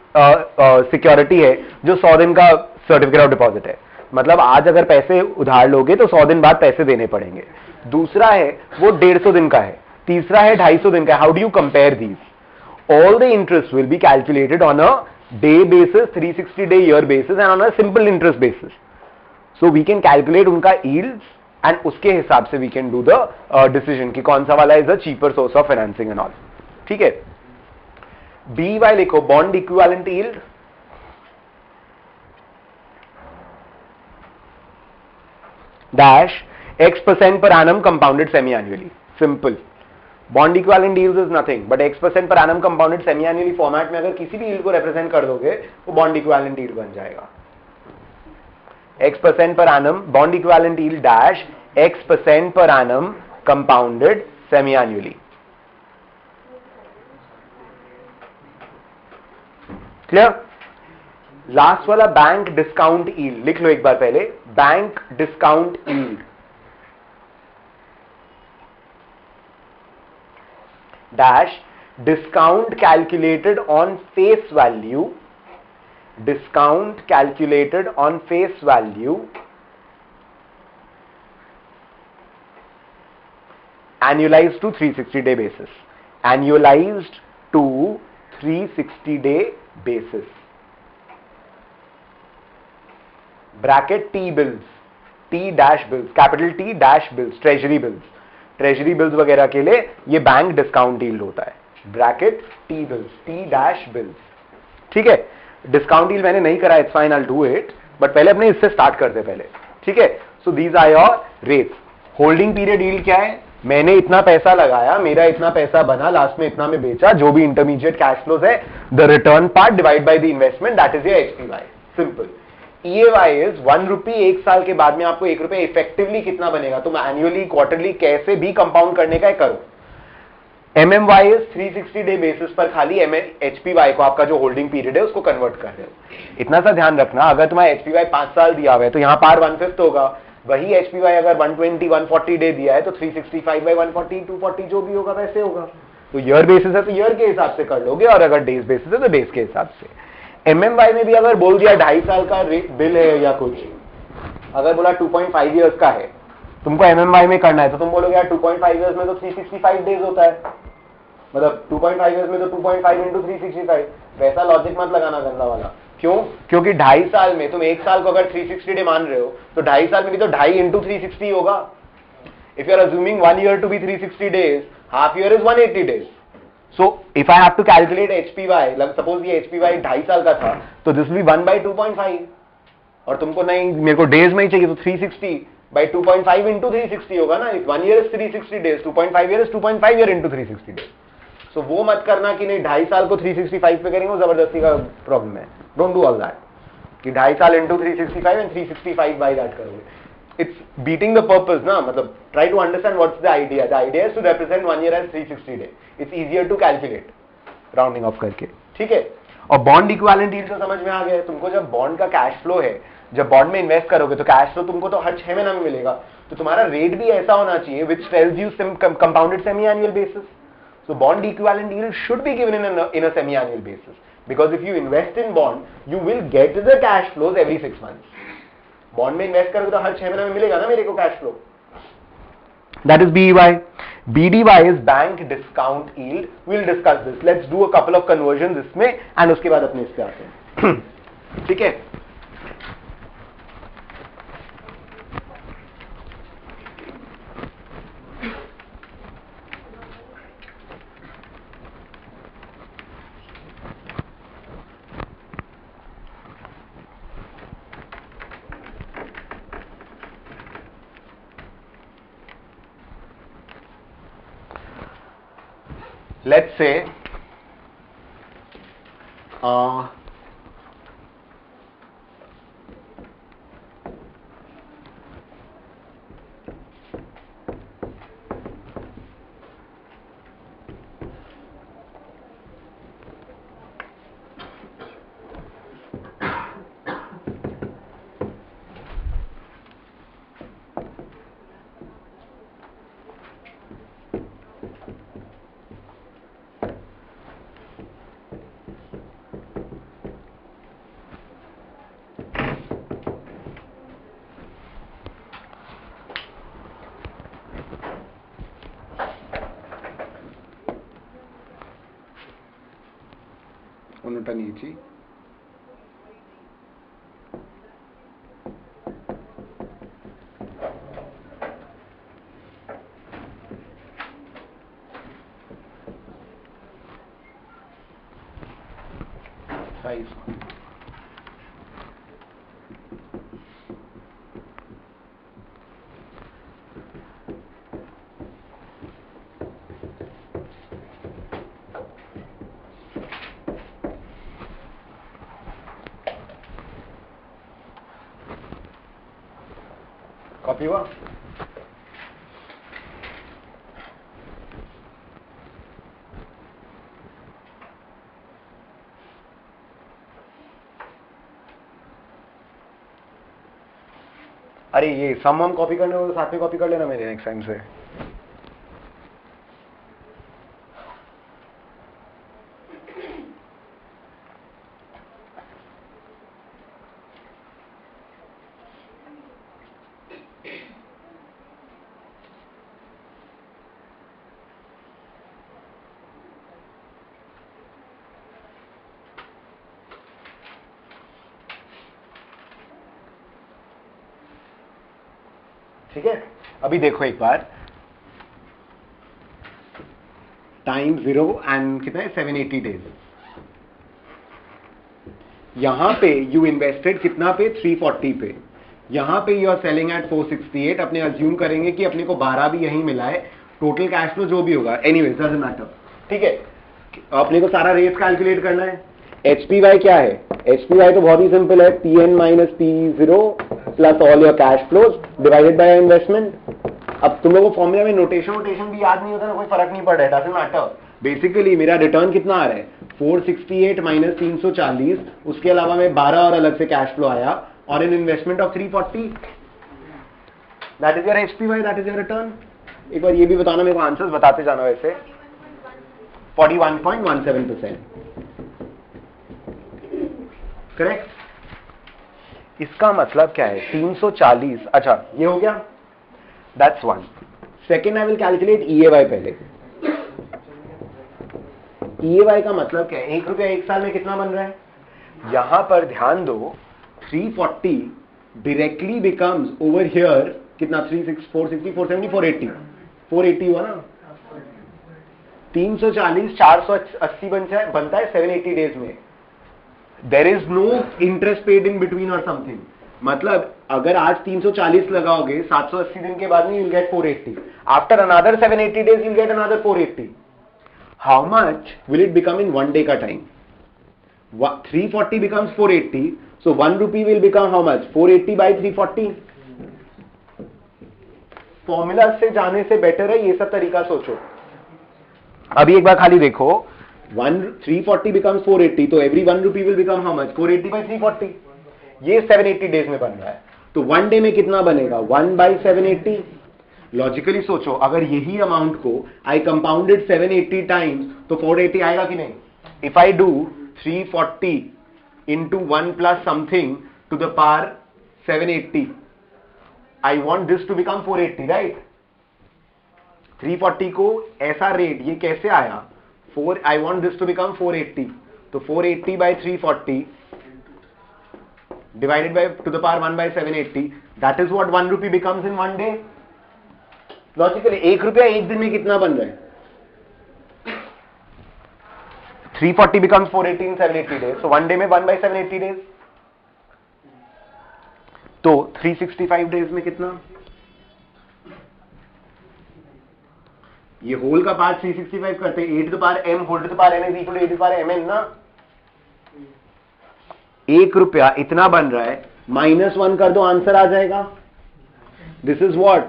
सिक्योरिटी है जो 100 दिन का सर्टिफिकेट ऑफ डिपॉजिट है, मतलब आज अगर पैसे उधार लोगे तो 100 दिन बाद पैसे देने पड़ेंगे। दूसरा है वो 150 दिन का है, तीसरा है 250 दिन का है। How do you compare these? All the interest will be calculated on a day basis, 360 day year basis and on a simple interest basis. So we can calculate उनका यील्ड्स एंड उसके हिसाब से we can do the decision कि कौन सा वाला is a cheaper source of financing and all. ठीक है। BY लिखो bond equivalent yield dash X% per annum compounded semi-annually, simple। bond equivalent yields is nothing but X% per annum compounded semi-annually format में अगर किसी भी yield को represent कर दोगे वो bond equivalent yield बन जाएगा। X% per annum bond equivalent yield dash X% per annum compounded semi-annually, clear? Last वाला बैंक डिस्काउंट यील्ड लिख लो एक बार पहले, bank discount yield dash discount calculated on face value, discount calculated on face value annualized to 360 day basis, annualized to 360 day basis, bracket T bills, T dash bills, capital T dash bills, treasury bills, treasury bills वगैरह के लिए ये bank discount yield होता है, bracket T bills, T dash bills. ठीक है। Discount yield मैंने नहीं करा, it's fine, I will do it, but पहले अपने इससे स्टार्ट करते पहले। ठीक है। So these are your rates. Holding period yield क्या है? मैंने इतना पैसा लगाया, मेरा इतना पैसा बना, लास्ट में इतना में बेचा, जो भी इंटरमीडिएट कैश फ्लोज है, the return part divide by the investment, that is your HPY, simple. EAY is 1 रुपी, एक साल के बाद में आपको 1 रुपये इफेक्टिवली कितना बनेगा, तुम एनुअली क्वार्टरली कैसे भी कंपाउंड करने का करो। MMY इज 360 डे बेसिस पर खाली HPY को, आपका जो होल्डिंग पीरियड है उसको कन्वर्ट कर रहे हो। इतना सा ध्यान रखना, अगर तुम्हारा HPY 5 साल दिया हुआ है तो यहाँ पार 1/5 होगा, वही HPY अगर 120 140 डे दिया है तो 365 बाई 140 240 जो भी होगा वैसे होगा। तो ईयर बेसिस है तो ईयर के हिसाब से कर लोगे, और अगर डेज बेसिस है तो डेज के हिसाब से। MMY में भी अगर बोल दिया 2.5 साल का बिल है या कुछ, अगर बोला 2.5 ईयर्स का है, तुमको MMY में करना है तो तुम बोलोगे यार 2.5 ईयर्स में तो 365 डेज होता है, मतलब 2.5 ईयर्स में तो 2.5 इंटू 365, वैसा लॉजिक मत लगाना गंदा वाला। क्यों? क्योंकि 2.5 साल में तुम 1 साल को अगर 360 डे मान रहे हो तो 2.5 साल में भी तो 2.5 इंटू 360 होगा. If you are assuming 1 year to be 360 days, half year is 180 days. So if I have to calculate HPY, suppose ये HPY 2.5 साल का था, तो this will be 1 by 2.5. और तुमको नहीं, मेरे को डेज में ही चाहिए, तो 360 by 2.5 into 360 होगा ना. If 1 year is 360 days, 2.5 year is 2.5 year into 360 days. So वो मत करना कि नहीं 2.5 साल को 365 पे करेंगे, वो जबरदस्ती का प्रॉब्लम है. Don't do all that. कि 2.5 साल into 365 and 365 by that करोगे. It's beating the purpose ना. मतलब try to understand what's the idea. The idea is to represent 1 year as 360 day. It's easier to calculate rounding off करके. ठीक है. और bond equivalent yield तो समझ में आ गया है तुमको. जब बॉन्ड का कैश फ्लो है, जब बॉन्ड में इन्वेस्ट करोगे तो कैश फ्लो तुमको तो हर 6 महीने में मिलेगा. तो तुम्हारा रेट भी ऐसा होना चाहिए which tells you compounded semi-annual basis. So bond equivalent yield should be given in a semi-annual basis, because if you invest in bond, you will get the cash flows every 6 months. Bond में invest करोगे तो हर 6 महीने में मिलेगा ना मेरे को cash flow. That is BEY. BDY is bank discount yield. Will discuss this. Let's do a couple of conversion इसमें एंड उसके बाद अपने इस पे आते हैं. ठीक है. Let's say उन्नटा नीची साइज कॉपी हुआ. अरे ये सम हम कॉपी करने हो तो साथ में कॉपी कर लेना मेरे नेक्स्ट टाइम से. ठीक है. अभी देखो एक बार, टाइम 0 एंड कितना है 780 डेज. यहां पे यू इन्वेस्टेड कितना पे 340 पे. यहां पे यू आर सेलिंग एट 468. अपने अज्यूम करेंगे कि अपने को 12 भी यहीं मिला है. टोटल कैश फ्लो जो भी होगा एनीवेज डजंट मैटर. ठीक है. अपने को सारा रेट कैलकुलेट करना है. HPY क्या है? HPY तो बहुत ही सिंपल है. PN minus P0 plus all your cash flows divided by investment. अब तुम लोगों को फॉर्मूला में नोटेशन भी याद नहीं होता ना, कोई फर्क नहीं पड़ रहा है. Doesn't matter. बेसिकली मेरा रिटर्न कितना आ रहा है 468 माइनस 340. उसके अलावा में 12 और अलग से कैश फ्लो आया और an investment of 340. That is your HPY, that is your return. एक बार ये भी बताना मेरे को, आंसर्स बताते जाना. वैसे 41.17%. करेक्ट. इसका मतलब क्या है 340. अच्छा ये हो गया. That's one. Second I will calculate EAY पहले. EAY का मतलब क्या है? ₹1 एक साल में कितना बन रहा है यहां पर ध्यान दो 340 डायरेक्टली बिकम्स ओवर हियर कितना 360 460 470 480 480 हुआ ना 340 480 बनता है 780 डेज में. There is no interest paid in between और समथिंग. मतलब अगर आज 340 लगाओगे 780 दिन के बाद में you'll get 480. After another 780 days you'll get another 480. How much will it become in one day का time? 340 becomes 480. So 1 rupee will become how much? 480 by 340. Formula से जाने से बेटर है ये सब तरीका सोचो. अभी एक बार खाली देखो 340 becomes 480 तो every 1 rupee will become how much? 480 by 340. ये 780 डेज में बन रहा है. तो वन डे में कितना बनेगा 1 by 780. लॉजिकली सोचो अगर यही अमाउंट को आई कंपाउंडेड 780 टाइम्स तो 480 आएगा कि नहीं. If I do 340 into 1 plus something to the power 780 I want this to become 480 right. 340 को ऐसा रेट ये कैसे आया I want this to become 480 तो 480 by 340 divided by to the power 1 by 780 that is what 1 rupee becomes in one day. Logically 1 रुपया एक दिन में कितना बन रहा है 340 becomes 480 in 780 days so one day में 1 by 780 days तो 365 डेज में कितना ये होल का पार्ट 365 करते हैं 8 to the power m whole to the power n is equal to 8 to the power mn ना. 1 रुपया इतना बन रहा है -1 कर दो आंसर आ जाएगा. This is what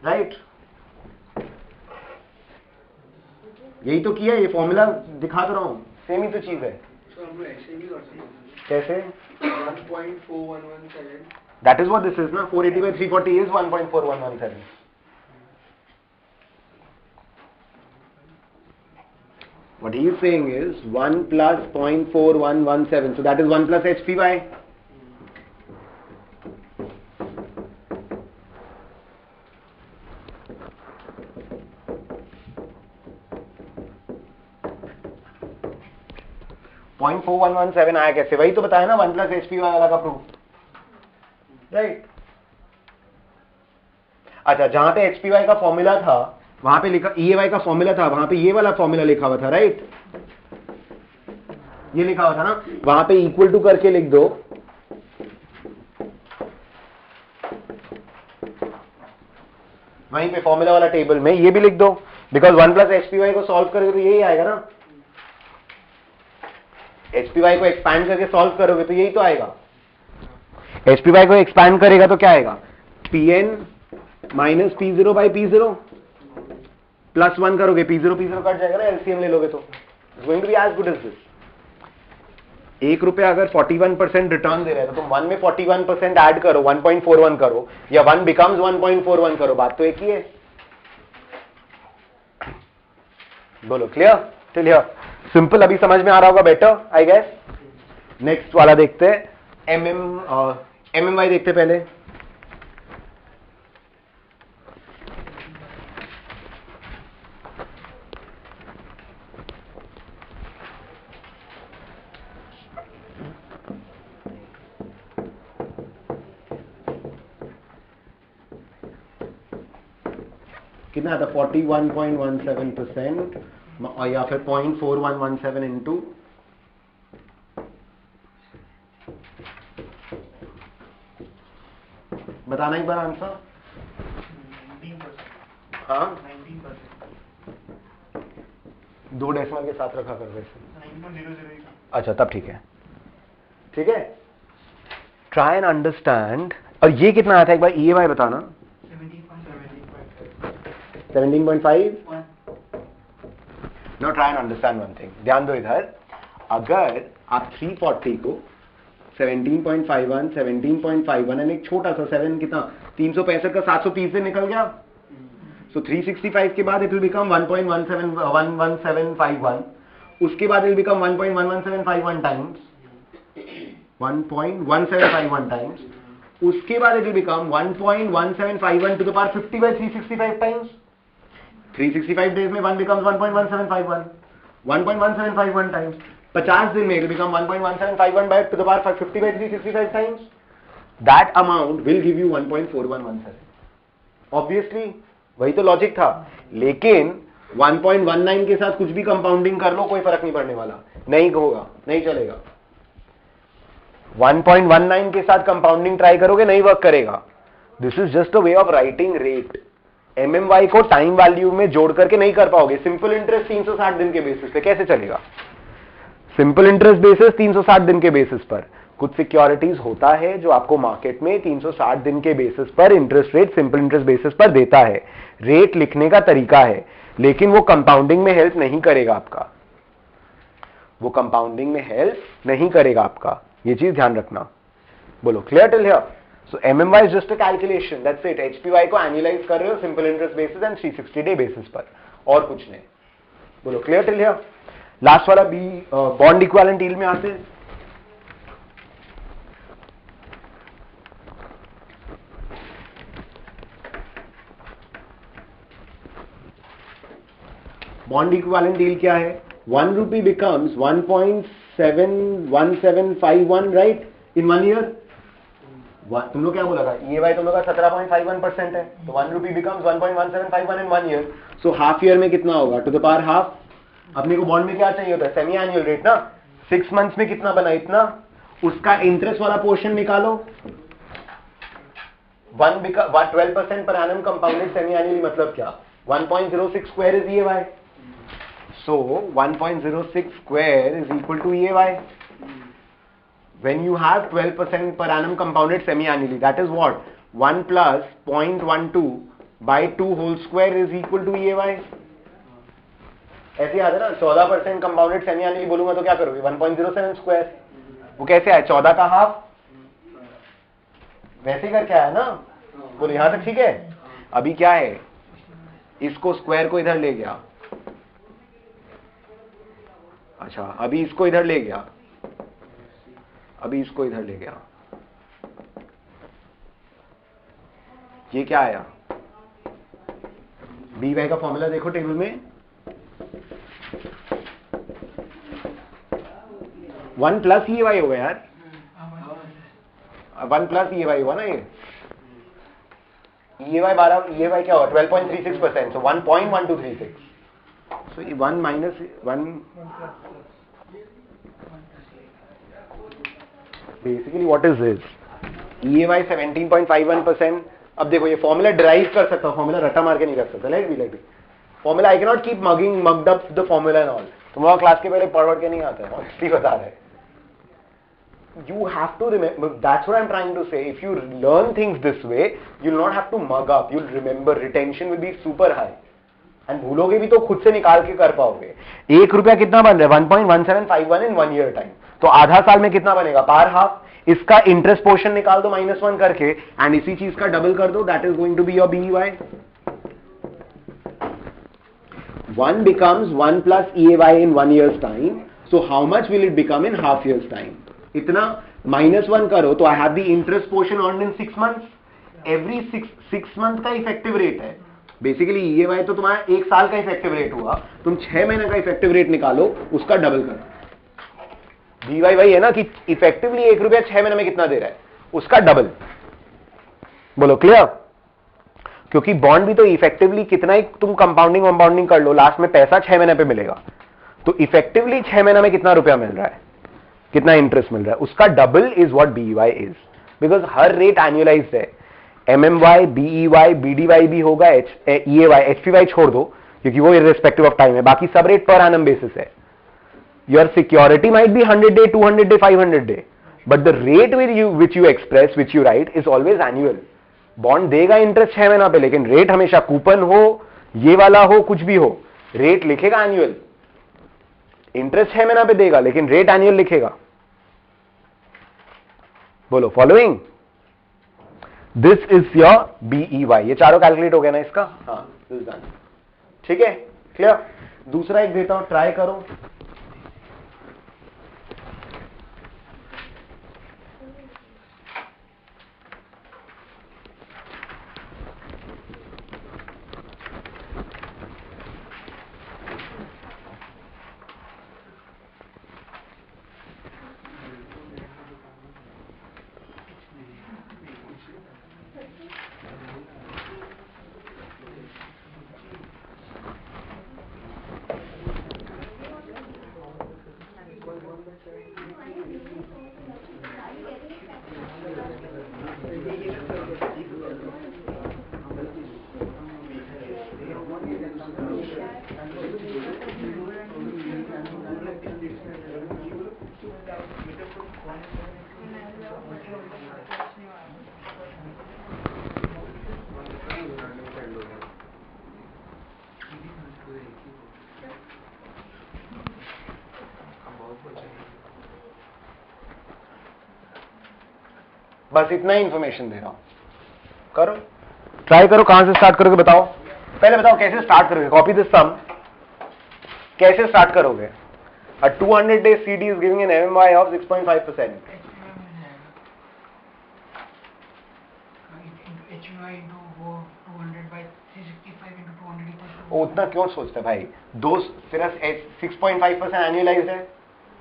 right. यही तो किया ये फॉर्मूला दिखा तो रहा हूं सेम ही तो चीज है. कैसे 1.4117 that is what this is ना 480 by 340 is 1.4117. What he is saying is 1 plus 0.4117. So that is 1 plus HPY. .4117 आया कैसे वही तो बताया ना 1 plus HPY वाला का प्रूफ राइट. अच्छा जहां पे HPY का फॉर्मूला था वहां पे लिखा EAY का फॉर्मूला था वहां पे ये वाला फॉर्मूला लिखा हुआ था राइट. ये लिखा हुआ था ना वहां पे इक्वल टू करके लिख दो वहीं पे फॉर्मूला वाला टेबल में ये भी लिख दो बिकॉज 1 प्लस HPY को सॉल्व करोगे तो यही आएगा ना. HPY को एक्सपैंड करके सॉल्व करोगे तो यही तो आएगा. HPY को एक्सपैंड करेगा तो क्या आएगा Pn minus P0 by P0 plus 1 करोगे P0 कट जाएगा ना एलसीएम ले लोगे तो it's going to be as good as this. 1 रुपया अगर 41% रिटर्न दे रहे हैं तो तुम 1 में 41% ऐड करो 1.41 करो या 1 बिकम्स 1.41 करो बात तो एक ही है. बोलो क्लियर टिल हियर सिंपल. अभी समझ में आ रहा होगा बेटर आई गेस. नेक्स्ट वाला देखते हैं MMY देखते पहले. कितना था 41.17% या फिर 0.4117 इंटू बताना एक बार आंसर. हाँ 2 डेसिमल के साथ रखा कर वैसे. अच्छा तब ठीक है ठीक है. Try and understand. और ये कितना आता है एक बार EAY बताना 17.5. Now try and understand one thing. ध्यान दो इधर अगर आप 340 को 17.51 17.51 एंड एक छोटा सा 7 कितना 365 का 730 से निकल गया. So 365 के बाद it will become 1.1751. उसके बाद it will become 1.11751 times 1.1751 times. उसके बाद it will become 1.1751 to the power 50 by 365 times. 365 days में 1 becomes 1.1751, 1.1751 टाइम्स 50 दिन में it become 1.1751 by to the power 50 by 365 times. That amount will give you 1.4117. Obviously वही तो logic था, लेकिन 1.19 के साथ कुछ भी कंपाउंडिंग कर लो कोई फर्क नहीं पड़ने वाला, नहीं होगा, नहीं चलेगा। 1.19 के साथ कंपाउंडिंग ट्राई करोगे नहीं वर्क करेगा। This is just a way of writing rate. MMY को टाइम वैल्यू में जोड़ करके नहीं कर पाओगे। सिंपल इंटरेस्ट 360 दिन के बेसिस पे कैसे चलेगा? सिंपल इंटरेस्ट बेसिस 360 दिन के बेसिस पर कुछ सिक्योरिटीज होता है जो आपको मार्केट में 360 दिन के बेसिस पर interest rate simple interest basis पर देता है। रेट लिखने का तरीका है, लेकिन वो कंपाउंडिंग में हेल्प नहीं करेगा आपका, वो कंपाउंडिंग में हेल्प नहीं करेगा आपका, ये चीज ध्यान रखना। बोलो clear till here? So MMY is just a calculation, that's it. HPY को एनुअलाइज कर रहे हो simple interest basis and 360 day basis पर, और कुछ नहीं। बोलो क्लियर टिल हियर? लास्ट वाला बी बॉन्ड इक्विवेलेंट यील्ड में आते हैं। बॉन्ड इक्विवेलेंट यील्ड क्या है? 1 rupee becomes 1.71751 राइट इन 1 ईयर। तुम लोग क्या बोला था? EAY तुम लोग का 17.51% है, तो 1 rupee becomes 1.1751 in 1 year. So half year में कितना होगा? To the power half. अपने को बॉन्ड में क्या चाहिए होता है? सेमी एनुअल रेट ना। 6 मंथ्स में कितना बना? इतना। उसका इंटरेस्ट वाला पोर्शन निकालो। 12% पर एनम कंपाउंडेड सेमी एनुअली मतलब क्या? 1.06 square is EAY। So 1.06 square is equal to EAY. When you have 12% per annum compounded semi-annually, that is what? 1 plus 0.12 by 2 whole square is equal to EAY. ऐसे याद है ना? 14% compounded semi annually बोलूंगा तो क्या करोगे? 1.07 स्क्वायर। वो कैसे आया? 14 का हाफ। वैसे करके आया ना? बोलो यहां तक ठीक है? अभी क्या है? इसको स्क्वायर को इधर ले गया, अच्छा अभी इसको इधर ले गया, अभी इसको इधर ले गया, ये क्या आया? BY का फॉर्मूला देखो टेबल में, 1 प्लस EAY होगा यार, 1 प्लस EAY हुआ ना ये। EAY क्या हुआ? 12.36%, so 1.1236। So 1 minus 1 basically what is this? EAY 17.51%। अब देखो ये फॉर्मूला डिराइव कर सकता हूं, फॉर्मूला रटा मार के नहीं कर सकता। Let be formula I can not keep mugged up the formula and all. तुम्हारा क्लास के पहले पढ़ के नहीं आता है, ऑनेस्टली बता रहे। You have to remember, that's what I'm trying to say. If you learn things this way, you'll not have to mug up, you'll remember, retention will be super high. And भूलोगे भी तो खुद से निकाल के कर पाओगे। 1 रुपया कितना बन रहा है? 1.1751 इन 1 ईयर टाइम। तो आधा साल में कितना बनेगा? पार हाफ। इसका इंटरेस्ट पोर्शन निकाल दो -1 करके, एंड इसी चीज का डबल कर दो, that is going to be your BEY। 1 becomes 1 plus EAY in 1 year's time. So how much will it become in half year's time? इतना -1 करो तो आई have the interest portion earned in 6 months. Every 6 month का effective rate है basically. EAY तो तुम्हारा 1 साल का effective rate हुआ, तुम 6 महीने का इफेक्टिव रेट निकालो, उसका डबल करो। BY वही है ना कि इफेक्टिवली 1 रुपया 6 महीने में कितना दे रहा है, उसका डबल। बोलो क्लियर? क्योंकि बॉन्ड भी तो इफेक्टिवली कितना ही तुम कंपाउंडिंग कर लो, लास्ट में पैसा 6 महीने पे मिलेगा। तो इफेक्टिवली 6 महीने में कितना रुपया मिल रहा है, कितना इंटरेस्ट मिल रहा है, उसका double is what BEY is. Because her rate annualised है। MMY, BEY, BDY भी होगा, EAY, HPY छोड़ दो क्योंकि वो इररिस्पेक्टिव ऑफ टाइम है, बाकी सब रेट पर एनम बेसिस है। Your security might be 100 day, 200 day, 500 day, but the rate which you express, which you right is always annual. Bond देगा इंटरेस्ट 6 महीना पे, लेकिन रेट हमेशा कूपन हो, ये वाला हो, कुछ भी हो, रेट लिखेगा एनुअल। इंटरेस्ट 6 महीना पे देगा लेकिन रेट एनुअल लिखेगा। बोलो following? This is your BEY। ये चारों कैलकुलेट हो गया ना इसका? हाँ, दिस इज डन। ठीक है, क्लियर? दूसरा एक देता हूं, ट्राई करो। बस इतना ही इंफॉर्मेशन दे रहा हूं, करो ट्राई करो। कहां से स्टार्ट करोगे बताओ, पहले बताओ कैसे स्टार्ट करोगे। कॉपी दिस सम, कैसे स्टार्ट करोगे। A 200 day CD is giving an MMY of 6.5%. उतना क्यों सोचते भाई, दो सिर्फ 6.5% एनुअलाइज्ड है।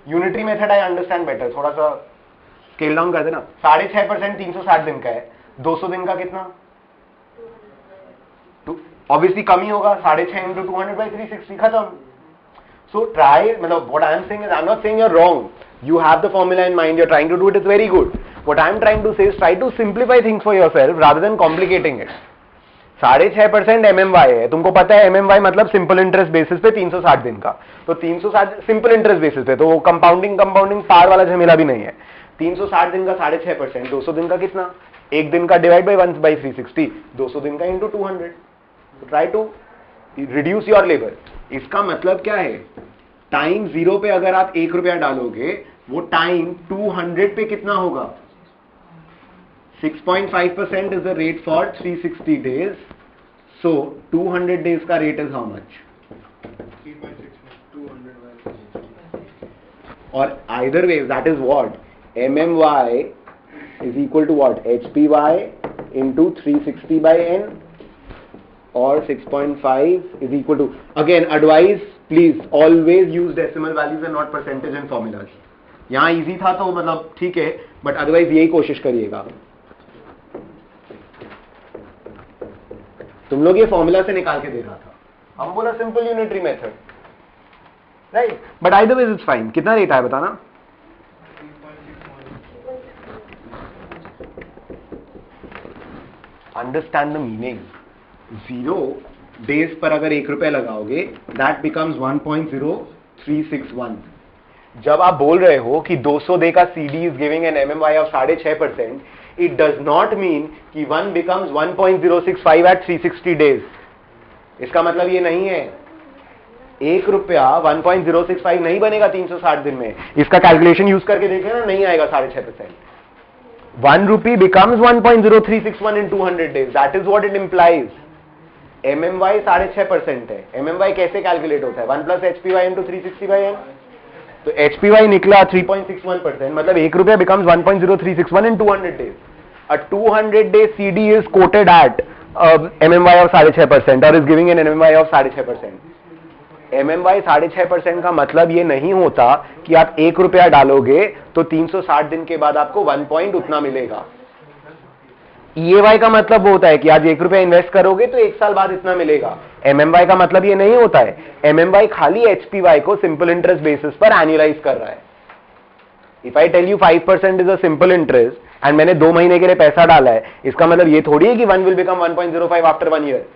Unitary method I understand better, थोड़ा सा स्केल डाउन कर देना। 6.5% 360 दिन का है, 200 दिन का कितना, ऑब्वियसली कम ही होगा। 6.5 इंटू 200/360 खत्म। So try, what I am saying is, I am not saying you are wrong. You have the formula in mind, you are trying to do it, it's very good. What I am trying to say is try to simplify things for yourself rather than complicating it. 6.5% MMY है, तुमको पता है MMY मतलब simple interest basis पे 360 दिन का, तो 360 simple interest basis पे, तो वो कंपाउंडिंग पार वाला झमेला भी नहीं है। 360 दिन का 6.5%, 200 दिन का कितना, एक दिन का डिवाइड बाई 1/360, 200 दिन का into 200। Try to reduce your labour. इसका मतलब क्या है, टाइम 0 पे अगर आप 1 रुपया डालोगे, वो टाइम 200 पे कितना होगा, 6.5% is the rate for 360 days. So 200 days का रेट इज हाउ मच, 3/6 और either way that is what, MMY is equal to what, HPY into 360/n or 6.5 is equal to, again advice please always use decimal values and not percentage and formulas। यहां easy था तो ठीक है, but otherwise यही कोशिश करिएगा। तुम लोग ये फॉर्मूला से निकाल के दे रहा था, हम बोला simple unitary method, right, but either ways it's fine. कितना रेट है बताना, अंडरस्टैंड द मीनिंग। 0 डेज पर अगर 1 रुपया लगाओगे, दैट बिकम्स 1.0361। जब आप बोल रहे हो कि 200 डे का CD is giving an MMY of 6.5%, it does not mean कि 1 बिकम्स 1.065 एट 360 डेज। इसका मतलब ये नहीं है 1 रुपया 1.065 नहीं बनेगा 360 दिन में। इसका कैलकुलेशन यूज करके देखें ना, नहीं आएगा 6.5%। 1 rupee becomes 1.0361 in 200 days. That is what it implies. MMY 6.5% है। MMY कैसे कैलकुलेट होता है, 1 प्लस HPY इंटू 360/n। तो HPY निकला 3.61%, मतलब 1 रुपया becomes 1.0361 in 200 days. A 200 day CD is quoted at MMY of 6.5% और is giving an MMY of 6.5%। MMY 6.5% का मतलब ये नहीं होता कि आप 1 रुपया डालोगे तो 360 दिन के बाद आपको 1 पॉइंट उतना मिलेगा। EAY का मतलब वो होता है कि आज 1 रुपया इन्वेस्ट करोगे तो 1 साल बाद इतना मिलेगा। MMY का मतलब ये नहीं होता है। MMY खाली HPY को सिंपल इंटरेस्ट बेसिस पर एनुअलाइज कर रहा है। If I tell you 5% is a simple interest and मैंने 2 महीने के लिए पैसा डाला है, इसका मतलब ये थोड़ी है कि 1 विल बिकम 1.05 आफ्टर 1 ईयर।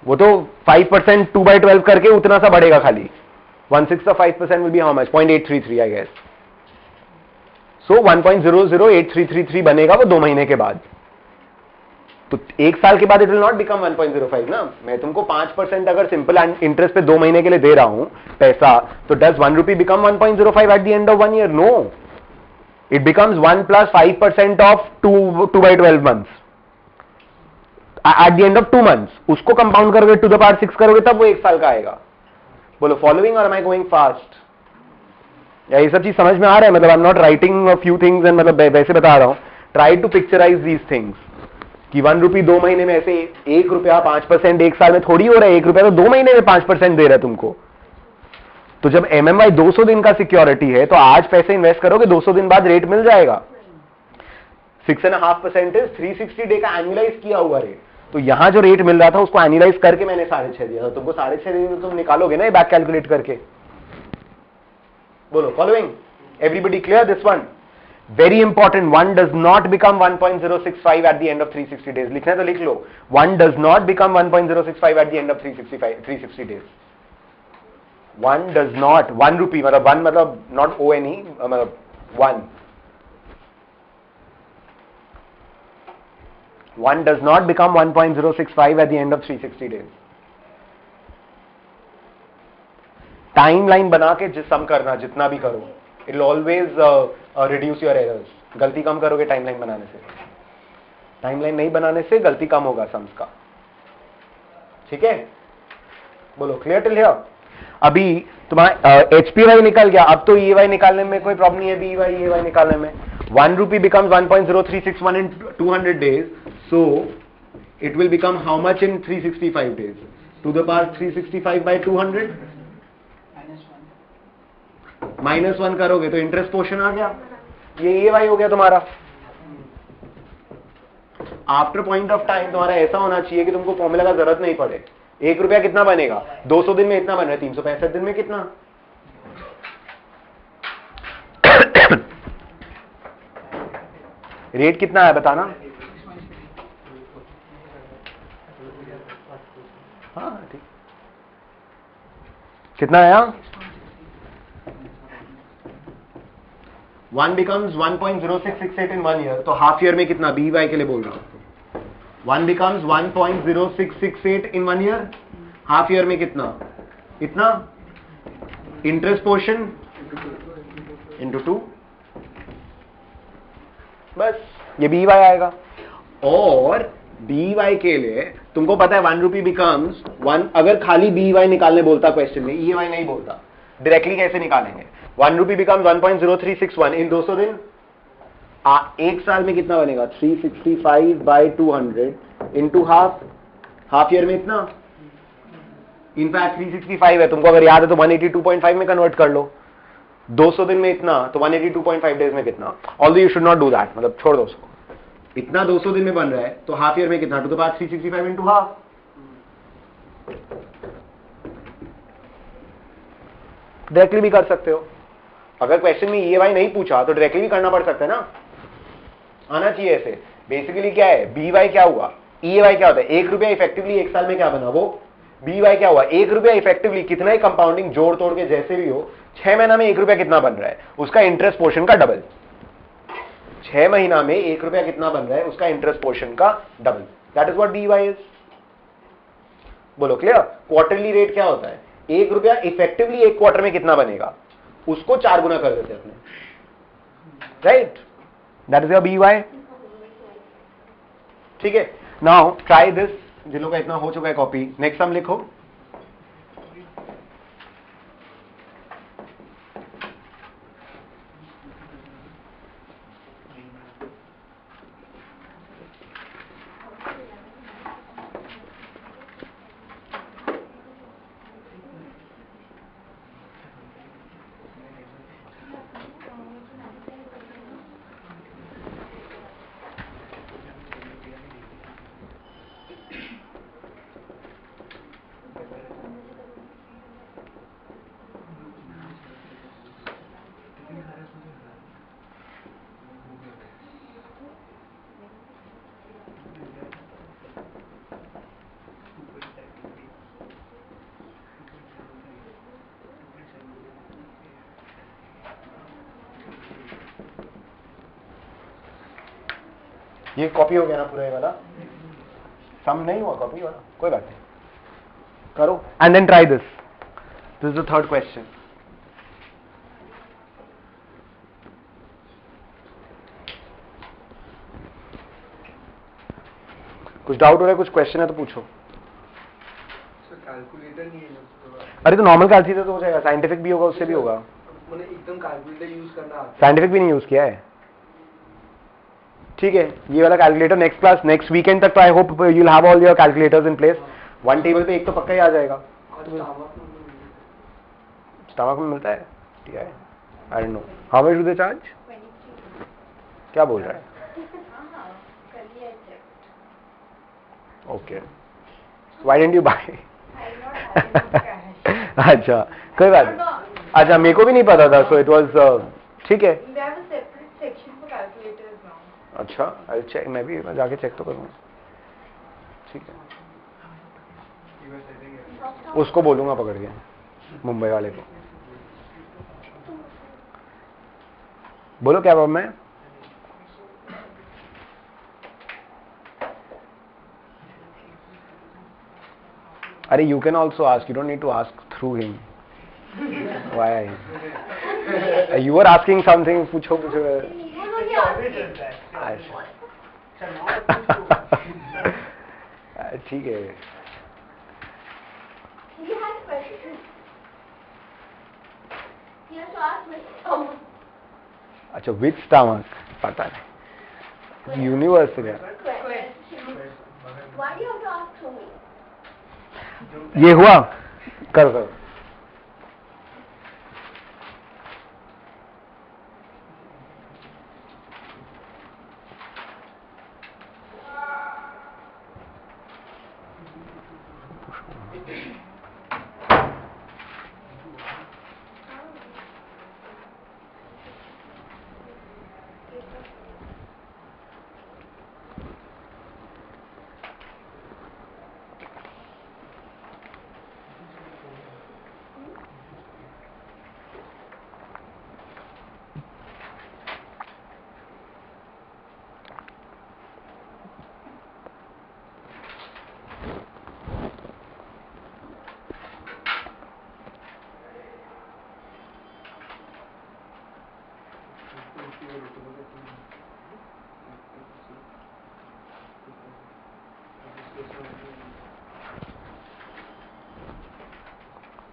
वो तो 5% 2/12 करके उतना सा बढ़ेगा खाली। 1/6 of 5% will be how much? 0.833 I guess. So 1.008333 बनेगा वो 2 महीने के बाद। तो 1 साल के बाद इट विल नॉट बिकम 1.05 ना। मैं तुमको 5% अगर सिंपल इंटरेस्ट पे 2 महीने के लिए दे रहा हूं पैसा, तो does 1 rupee become 1.05 at the end of 1 year? No, it becomes 1 + 5% of 2/12 months at the end of 2 months। उसको कंपाउंड करोगे 2 the power 6 करोगे तब वो 1 साल का आएगा। बोलो फॉलोइंग और एम आई गोइंग फास्ट? या ये सब चीज समझ में आ रहा है? मतलब I am not writing a few things and मतलब वैसे बता रहा हूं। Try to picturise these things कि 1 रुपी 2 महीने में, ऐसे 1 रुपया 5% 1 साल में थोड़ी हो रहा है। 1 रुपया तो 2 महीने में 5% दे रहा है तुमको। तो जब MMY 200 दिन का सिक्योरिटी है तो आज पैसे इन्वेस्ट करोगे, 200 दिन बाद रेट मिल जाएगा। 6.5% इज 360 डे का एनुअलाइज किया हुआ रेट। तो यहां जो रेट मिल रहा था उसको एनुअलाइज करके मैंने 6.5 दिया था। तुमको 6.5 देंगे तो तुम निकालोगे ना बैक कैलकुलेट करके। बोलो following, everybody clear this one? Very important, 1 does not become 1.065 eight the end of 360 days. लिखना है तो लिख लो, 1 does not become 1.065 eight the end of 360 days. 1 does not, 1 रुपी मतलब 1 मतलब नॉट ONE, मतलब 1 does not become 1.065 at the end of 360 days. Timeline बना के सम करना, जितना भी करो, it will always reduce your errors. गलती कम करोगे टाइमलाइन बनाने से, टाइमलाइन नहीं बनाने से गलती कम होगा सम्स का, ठीक है। बोलो क्लियर टिल हियर। अभी तुम्हारा HPY निकल गया, अब तो EY निकालने में कोई प्रॉब्लम नहीं है, BY EY निकालने में। 1 rupee becomes 1.0361 in 200 days, so it will become how much in 365 days? To the power 365 by 200 -1 करोगे तो इंटरेस्ट पोर्शन आ गया, ये EY हो गया तुम्हारा। आफ्टर पॉइंट ऑफ टाइम तुम्हारा ऐसा होना चाहिए कि तुमको फॉर्मूला का जरूरत नहीं पड़े। 1 रुपया कितना बनेगा, 200 दिन में इतना बन रहा है, 365 दिन में कितना। रेट कितना है बताना। हाँ ठीक, कितना आया। 1 becomes 1.0668 in 1 year, तो हाफ ईयर में कितना, BY के लिए बोल रहा हूं। 1 becomes 1.0668 in 1 year, half year में कितना, इतना। इंटरेस्ट पोर्शन इंटू 2, बस ये BY आएगा। और BY के लिए तुमको पता है 1 रुपी बिकम्स 1, अगर खाली BY निकालने बोलता क्वेश्चन में, EY नहीं बोलता, डायरेक्टली कैसे निकालेंगे। 1 रुपी बिकम्स 1.0361 इन 200 दिन, एक साल में कितना बनेगा, 365 बाई 200 इंटू हाफ ईयर में इतना। इनफैक्ट 365 है, तुमको अगर याद है तो 182.5 में कन्वर्ट कर लो। 200 दिन में इतना, तो 182.5 डेज में कितना। Although you should not do that, मतलब छोड़ दो उसको। इतना 200 दिन में बन रहा है, तो हाफ ईयर में कितना, to the power 365 into half. Directly भी कर सकते हो, अगर क्वेश्चन में EY नहीं पूछा तो डायरेक्टली भी करना पड़ सकता है ना, आना चाहिए ऐसे। बेसिकली क्या है, BY क्या हुआ, EY क्या होता है, 1 रुपया इफेक्टिवली एक साल में क्या बना, वो BY क्या हुआ, 1 रुपया इफेक्टिवली कितना ही कंपाउंडिंग जोड़ तोड़ के जैसे भी हो, 6 महीना में 1 रुपया कितना बन रहा है, उसका इंटरेस्ट पोर्शन का डबल। 6 महीना में 1 रुपया कितना बन रहा है, उसका इंटरेस्ट पोर्शन का double. That is what BY is. बोलो क्लियर। क्वार्टरली रेट क्या होता है, 1 रुपया इफेक्टिवली एक क्वार्टर में कितना बनेगा, उसको 4 गुना कर देते अपने, right. That is your BY, ठीक है। नाउ ट्राई दिस, जिन लोगों का इतना हो चुका है कॉपी, नेक्स्ट सम लिखो। ये कॉपी हो गया ना पूरा, ये वाला सम नहीं हुआ कॉपी वाला, कोई बात नहीं, करो and then try this. This is the third question. कुछ डाउट हो रहा है, कुछ क्वेश्चन है तो पूछो। कैलकुलेटर नहीं है। अरे तो नॉर्मल कैलकुलेटर तो हो जाएगा, साइंटिफिक भी होगा, उससे भी होगा। मैंने एकदम कैलकुलेटर यूज करना, साइंटिफिक भी नहीं यूज किया है, ठीक है। ये वाला calculator next class, next weekend तक तो I hope you will have all your calculators in place. One table पे एक तो पक्का ही आ जाएगा। स्टमक में मिलता है, ठीक है। I don't know how much do they charge. क्या बोल रहा है, okay, why didn't you buy. अच्छा कोई बात नहीं, अच्छा मेरे को भी नहीं पता था, सो इट वाज, ठीक है। अच्छा अरे चेक, मैं भी जाके चेक तो करूँगा, ठीक है। उसको बोलूंगा पकड़ के, मुंबई वाले को। बोलो क्या प्रॉब्लम है। अरे you can also ask, you don't need to ask through him. Why you are asking something, पूछो पूछो। only asking. ठीक है. He has questions. He has to ask me. Oh. अच्छा, विच स्टमक पता नहीं. यूनिवर्सल है. Question. Why do you have to ask so many? ये हुआ. करो करो.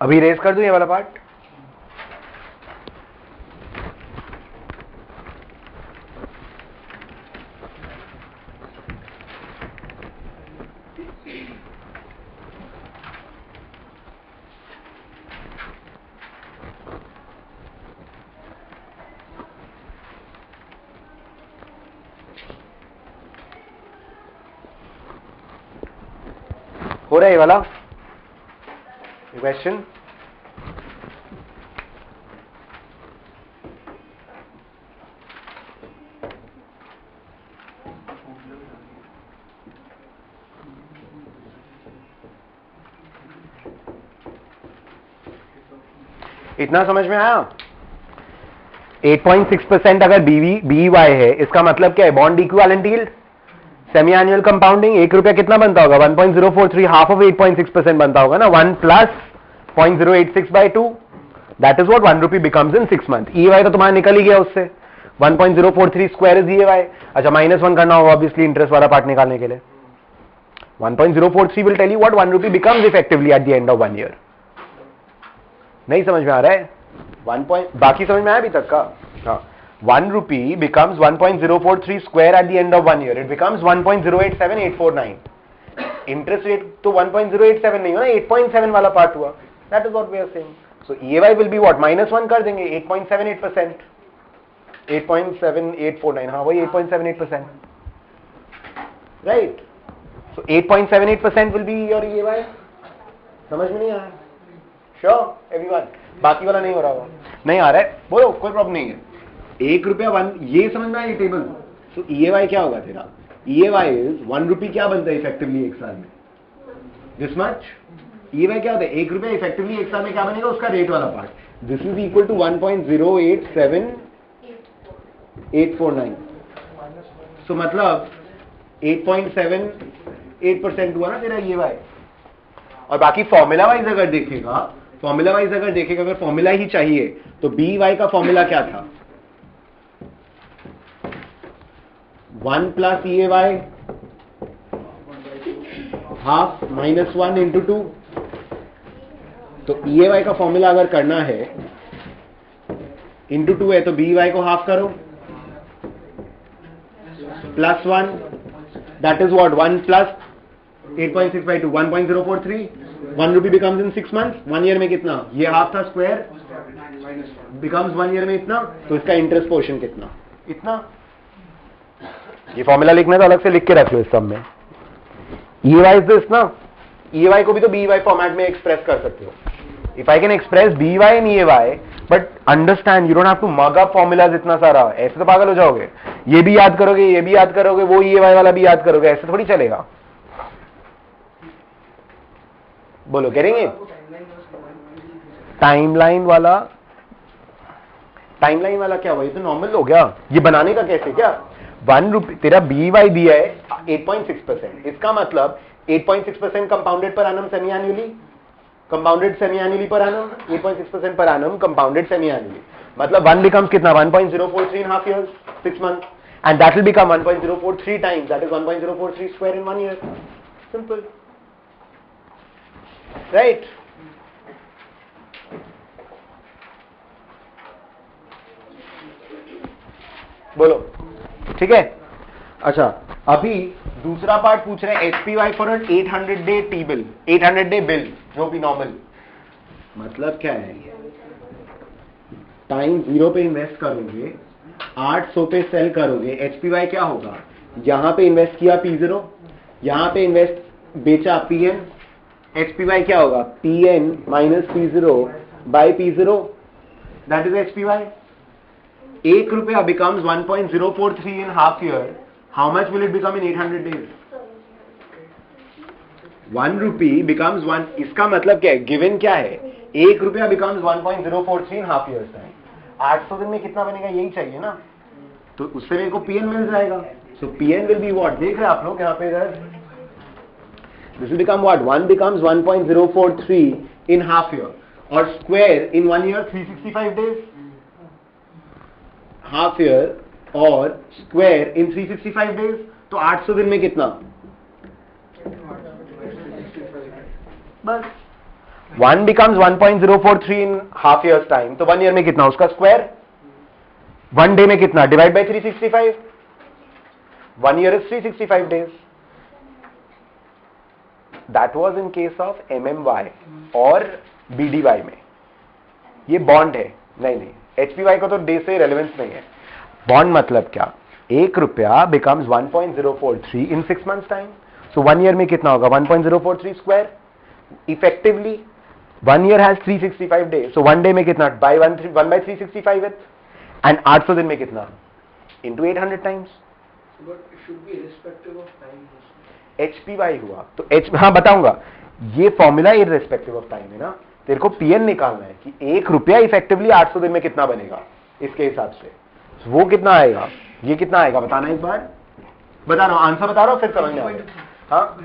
अभी रेस कर दूं ये वाला पार्ट. हो रहा है ये वाला क्वेश्चन. इतना समझ में आया. 8.6% अगर BEY है, इसका मतलब क्या है? Bond equivalent yield, semi annual compounding. ₹1 कितना बनता होगा? 1.043, हाफ ऑफ 8.6% बनता होगा ना. 1 plus 0.086/2, that is what ₹1 becomes in 6 month. EY तो तुम्हारा निकल ही गया उससे. 1.043 स्क्वायर इज EY. अच्छा, -1 करना होगा ऑब्वियसली इंटरेस्ट वाला पार्ट निकालने के लिए. 1.043 will tell you what ₹1 becomes effectively at the end of 1 year. नहीं समझ में आ रहा है? बाकी समझ में आया अभी तक का? हाँ. ₹1 becomes 1.043 square at the end of 1 year. It becomes 1.087849. Interest rate तो 1.087 नहीं हुआ ना, 8.7 वाला पार्ट हुआ. That is what we are saying. So EY will be what? -1 कर देंगे. 8.78%. 8.7849. हाँ, वही 8.78%. Right? So 8.78% will be your EY. समझ में नहीं आ रहा? Sure, everyone. बाकी वाला नहीं हो रहा होगा. नहीं आ रहा है? बोलो, कोई प्रॉब्लम नहीं है. ₹1 ये समझ में आया ये टेबल. तो EY क्या होगा तेरा? EY इज ₹1 क्या बनता है इफेक्टिवली एक साल में? This much. EY क्या होता है? ₹1 इफेक्टिवली एक साल में क्या बनेगा? उसका रेट वाला part. This is equal to 1.087849. So मतलब 8.78% हुआ ना तेरा EY. और बाकी फॉर्मूला वाइज अगर देखेगा, अगर फॉर्मूला ही चाहिए तो BEY का फॉर्मूला क्या था? 1 प्लस EY हाफ -1 इंटू 2. तो EY का फॉर्मूला अगर करना है इंटू 2 है तो BEY को हाफ करो +1, that is what? 1 plus 8.6/2, 1.043. ₹1 becomes in 6 months. 1 year में कितना? ये हाफ था स्क्वायर, बिकम्स 1 ईयर में इतना. तो इसका इंटरेस्ट पोर्शन कितना? इतना. ये फॉर्मूला लिखना तो अलग से लिख के रख लो इस सब में. EY इज दिस ना. EY को भी तो BEY फॉर्मेट में एक्सप्रेस कर सकते हो. If I can express BEY in EY, but understand, you don't have to mug up formulas इतना सारा. ऐसे तो पागल हो जाओगे. ये भी याद करोगे, वो EY वाला भी याद करोगे. ऐसे थोड़ी चलेगा. बोलो, करेंगे? टाइमलाइन वाला क्या हुआ? ये तो नॉर्मल हो गया. ये बनाने का कैसे? क्या ₹1 तेरा BEY दिया है 8.6%. इसका मतलब 8.6% compounded per annum semi annually, compounded semi annually per annum. 8.6% पर एनम कंपाउंडेड सेमी एनुअली. मतलब 1 बिकम्स कितना? 1.043 in half years 6 months, and that will become 1.043 times, that is 1.043 square in 1 year. Simple, right? बोलो, ठीक है? अच्छा, अभी दूसरा part पूछ रहे हैं HPY for an 800 day T bill, 800 day bill, जो भी नॉर्मल, मतलब क्या है? टाइम 0 पे इन्वेस्ट करोगे, 800 पे सेल करोगे, HPY क्या होगा? यहां पे इन्वेस्ट किया P0, यहां पे इन्वेस्ट बेचा PN, HPY क्या होगा? PN minus P0 by P0, that is HPY. 1 रुपया becomes 1.043 in half year. How much will it become in 800 days? 1 rupee becomes 1. इसका मतलब क्या है? गिवन क्या है? 1 रुपया becomes 1.043 in half years time. 800 दिन में कितना बनेगा? यही चाहिए ना, तो उससे मेरे को PN मिल जाएगा. So PN will be what? देख रहे हैं आप लोग यहाँ पे इधर, this will become what? 1 becomes 1.043 in half year, और square in 1 year 365 days. Half year और स्क्वायर इन 365 डेज, तो 800 दिन में कितना? बस 1 becomes 1.043 in half years time, तो 1 ईयर में कितना? उसका स्क्वायर. 1 डे में कितना? Divide by 365. 1 year is 365 days. That was in case of MMY और BDY में. ये बॉन्ड है, नहीं HPY को तो डे से रेलेवेंस नहीं है. बॉन्ड मतलब क्या? 1 रुपया becomes 1.043 in 6 months time, so 1 year में कितना होगा? 1.043 square. Effectively 1 year has 365 days, so 1 day में कितना? 1/365 विथ, एंड 800 दिन में कितना? Into 800 times. But it should be irrespective of time. HPY हुआ तो हाँ बताऊंगा, ये फॉर्मूला इररिस्पेक्टिव ऑफ टाइम है ना. तेरे को PN निकालना है कि 1 रुपया इफेक्टिवली 800 दिन में कितना बनेगा, इसके हिसाब से वो कितना आएगा, ये कितना आएगा, बताना एक बार. बता रहा हूं, आंसर बता रहा हूं, फिर समझ में आएगा. हाँ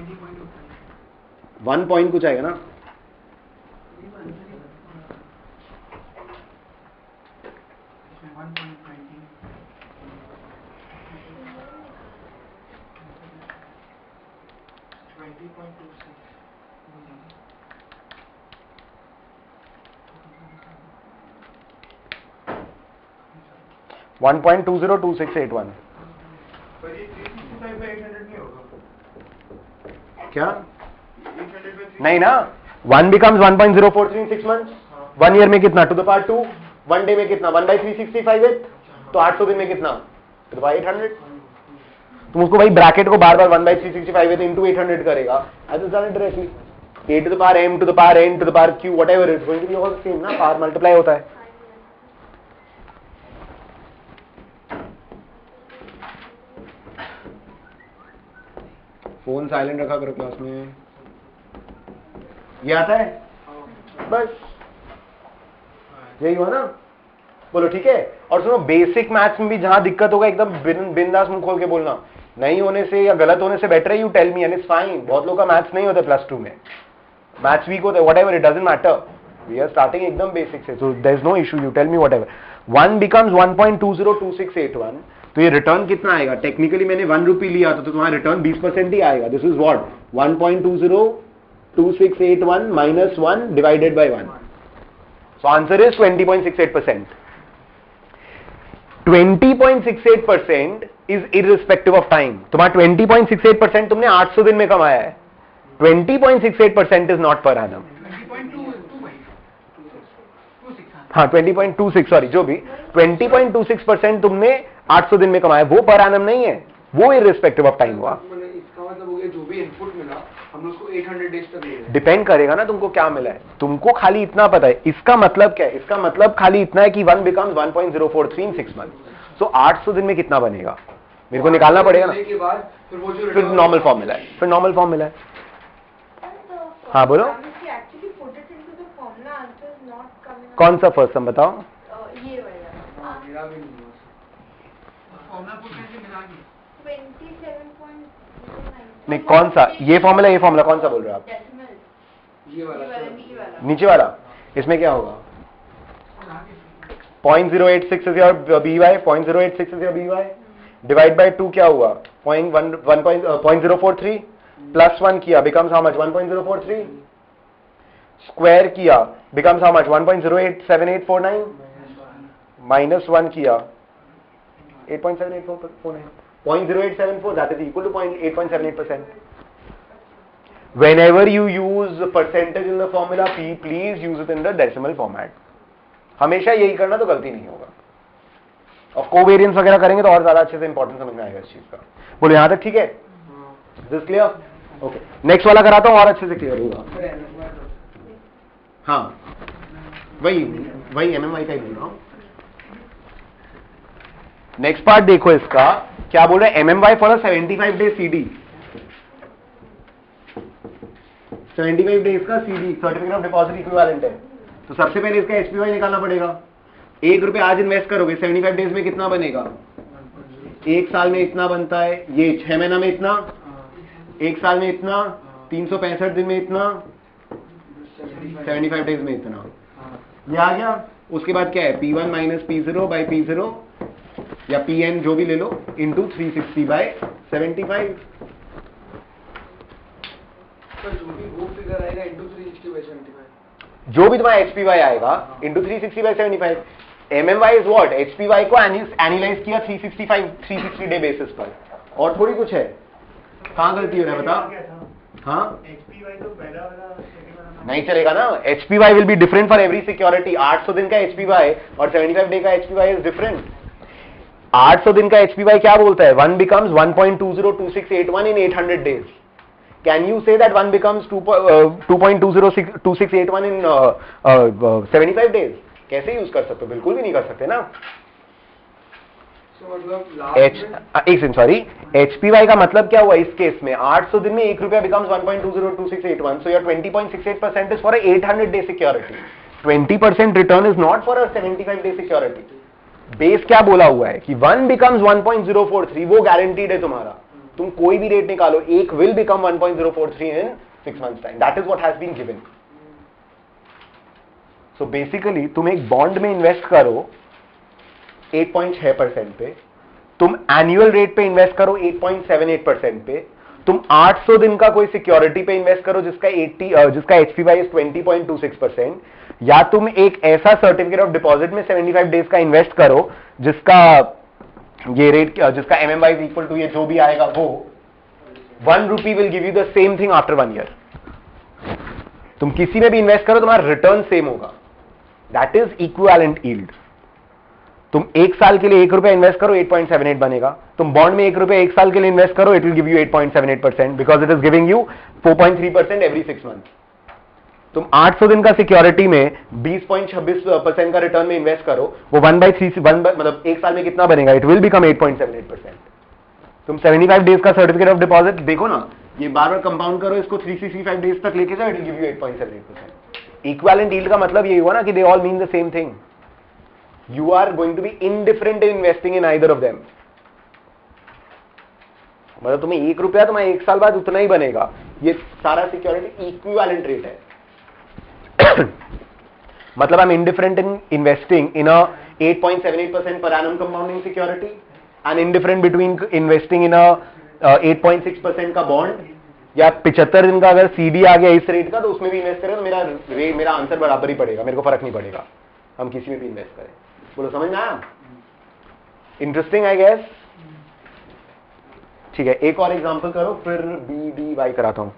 1 पॉइंट कुछ आएगा ना. वन 1.202681. क्या? नहीं ना, 1 becomes 1.043 in 6 months. 1 ईयर में कितना? To the power 2. 1 डे में कितना? 1/365 है, तो 800 दिन में कितना? To the power 800. तुम उसको भाई ब्रैकेट को बार बार 1/365 है इंटू 800 करेगा, ऐसे जाने directly a to the power m to the power n to the power q whatever it's going to be all same ना, पावर मल्टीप्लाई होता है. फोन साइलेंट रखा करो क्लास में. ये आता है, बस यही हुआ ना. बोलो ठीक है. और सुनो, बेसिक मैथ्स में भी जहां दिक्कत होगा एकदम बिंदास मुंह खोल के बोलना. नहीं होने से या गलत होने से बेटर है you tell me and it's fine. बहुत लोगों का मैथ्स नहीं होता +2 में, मैथ्स वीक होता है, whatever, it doesn't matter. We are starting एकदम बेसिक से, so there is no issue, you tell me whatever. 1 becomes 1.202681, तो ये रिटर्न कितना आएगा? टेक्निकली मैंने 1 रुपी लिया था, तो तुम्हारा रिटर्न 20% ही आएगा. This is what? 1.202681 minus 1 divided by 1. So answer is 20.68%. 20.68% is irrespective of time. तुम्हारा 20.68% तुमने 800 दिन में कमाया है. 20.68% इज नॉट पर एनम. हाँ 20.26, सॉरी जो भी 20.26% तुमने 800 दिन में कमाया, वो पर एनम नहीं है, वो इररिस्पेक्टिव ऑफ टाइम हुआ. इसका मतलब हो गया जो भी इनपुट मिला हम उसको 800 डेज तक ले रहे हैं. डिपेंड करेगा ना तुमको क्या मिला है. तुमको खाली इतना पता है. इसका मतलब क्या है? इसका मतलब खाली इतना है कि 1 becomes 1.043 in 6 months. सो 800 दिन में कितना बनेगा मेरे को निकालना पड़ेगा ना. के बाद फिर नॉर्मल फॉर्मूला है, फिर नॉर्मल फॉर्मूला है. हाँ बोलो, कौन सा फर्स्ट सम बताओ. ये वाला मेरा भी नहीं हुआ. नहीं कौन सा? ये फॉर्मूला कौन सा बोल रहे हो आप? ये वाला नीचे वाला. इसमें क्या होगा? 0.086 is your BY, 0.086 is your BY, divide by 2 क्या हुआ 0.043 plus 1 किया becomes how much 1.043 square किया becomes how much 1.087849 minus 1 किया 8.7849 0.0874 that is equal to 8.78%. Whenever you use percentage in the formula P, please use it in the decimal format. हमेशा यही करना तो गलती नहीं होगा. और कोवेरियंस वगैरह करेंगे तो और ज्यादा अच्छे से इंपॉर्टेंस समझ में आएगा इस चीज का. बोलो यहां तक ठीक है? This clear? ओके, नेक्स्ट वाला कराता हूं और अच्छे से क्लियर होगा. हाँ, वही MMY का ही बोल रहा हूं. नेक्स्ट पार्ट देखो इसका क्या बोल रहे हैं. MMY for 75 days CD, 75 days का CD certificate of deposit equivalent है. तो सबसे पहले इसका HPY निकालना पड़ेगा. 1 रुपए आज इन्वेस्ट करोगे 75 डेज में कितना बनेगा? 1 साल में इतना बनता है. ये 6 महीना में इतना, 1 साल में इतना, 365 दिन में इतना, 75 डेज में इतना. ये आ गया. उसके बाद क्या है? P1 minus P0 by P0 या PN जो भी ले लो इंटू 360 बाय 75. जो भी वो फिगर आएगा इंटू 360 बाय 75, जो भी तुम्हारा HPY आएगा into 360 by 75. MMY is what? HPY को एनालाइज किया 360 डे बेसिस पर, और थोड़ी कुछ है. कहां गलती हो रहा है बता. हाँ, HPY तो पहला वाला सेकंड वाला नहीं चलेगा ना. HPY will be different for every security. 800 दिन का HPY और 75 डे का HPY इज डिफरेंट. 800 दिन का HPY क्या बोलता है? 1 becomes 1.202681 in 800 days. Can you say that 1 becomes 2.202681 in 75 days? कैसे यूज कर सकते हो? बिल्कुल भी नहीं कर सकते ना. एक सेकंड, सॉरी. HPY का मतलब क्या हुआ इस केस में? 800 दिन में 1 रुपया becomes 1.202681. So your 20.68% is for a 800 day security. 20% return is not for a 75 day security. Base क्या बोला हुआ है कि 1 becomes 1.043, वो गारंटीड है तुम्हारा. तुम कोई भी रेट निकालो, एक will become 1.043 in 6 months time. That is what has been given. So basically तुम एक बॉन्ड में इन्वेस्ट करो 8.6% पे, तुम एनुअल रेट पे इन्वेस्ट करो 8.78% पे, तुम 800 दिन का कोई सिक्योरिटी पे इन्वेस्ट करो जिसका HPY इज 20.26%, या तुम एक ऐसा सर्टिफिकेट ऑफ डिपॉजिट में 75 डेज का इन्वेस्ट करो जिसका ये रेट, जिसका MMY इज इक्वल टू ये जो भी आएगा वो 1 रुपी will give you the same thing after 1 year. तुम किसी में भी इन्वेस्ट करो तुम्हारा रिटर्न सेम होगा. That is equivalent yield. तुम 1 साल के लिए 1 रुपया इन्वेस्ट करो 8.78 बनेगा. तुम बॉन्ड में 1 रुपया 1 साल के लिए इन्वेस्ट करो, it will give you 8.78% because it is giving you 4.3% every 6 months. तुम 800 दिन का सिक्योरिटी में 20.26% का रिटर्न में इन्वेस्ट करो, वो 1/3 मतलब 1 साल में कितना बनेगा? It will become 8.78%. तुम 75 डेज का सर्टिफिकेट ऑफ डिपॉजिट देखो ना, ये बार बार कंपाउंड करो, इसको 365 डेज तक लेके जाओ, it will give you 8.78%. Equivalent yield का मतलब ये हुआ ना कि they all mean the same thing. You are going to be indifferent in investing in either of them. मतलब तुम्हें 1 रुपया तुम्हारा 1 साल बाद उतना ही बनेगा. ये सारा सिक्योरिटी इक्विवेलेंट रेट है. मतलब I'm indifferent in investing in a 8.78% per annum compounding security and indifferent between investing in a 8.6% का बॉन्ड या 75 दिन का अगर CD आ गया इस रेट का तो उसमें भी इन्वेस्ट करें तो मेरा आंसर बराबर ही पड़ेगा. मेरे को फर्क नहीं पड़ेगा हम किसी में भी इन्वेस्ट करें. बोलो समझ में आया? Interesting I guess. ठीक है, एक और एग्जांपल करो फिर BDY कराता हूं.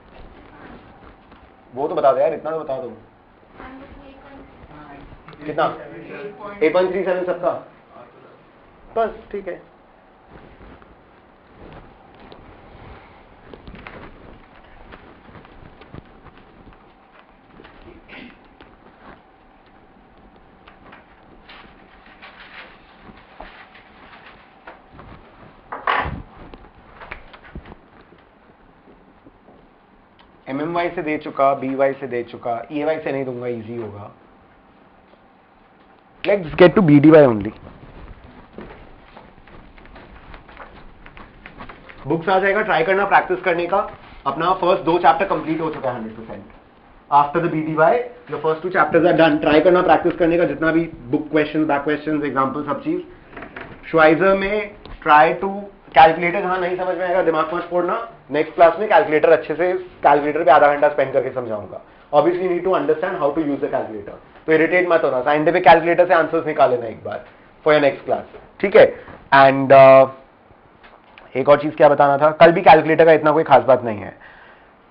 वो तो बता दो यार, इतना तो बता दो. कितना? 8.37 सबका. बस ठीक है. MMY से दे चुका, BY से दे चुका, EY से नहीं दूंगा, इजी होगा. Let's get to BDY only. Books आ जाएगा, ट्राई करना, प्रैक्टिस करने का. अपना फर्स्ट 2 चैप्टर कंप्लीट हो चुका है 100%. After the BDY your first 2 chapters are done. Try करना प्रैक्टिस करने का जितना भी book question, back question, example, सब चीज. श्वाइजर में ट्राई टू कैलकुलेटर जहां नहीं समझ में आएगा दिमाग मत फोड़ना. नेक्स्ट क्लास में कैलकुलेटर अच्छे से, कैलकुलेटर पे आधा घंटा स्पेंड करके समझाऊंगा. Obviously need to understand how to use the calculator. तो इरिटेट मत होना, साइंटिफिक कैलकुलेटर से आंसर्स निकाल लेना एक बार फॉर योर नेक्स्ट क्लास. ठीक है. एंड एक और चीज क्या बताना था, कल भी कैलकुलेटर का इतना कोई खास बात नहीं है,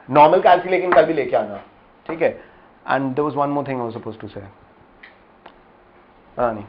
नॉर्मल कैलकुलेटर लेकिन कल भी लेके आना. ठीक है. And there was one more thing I was supposed to say. नहीं,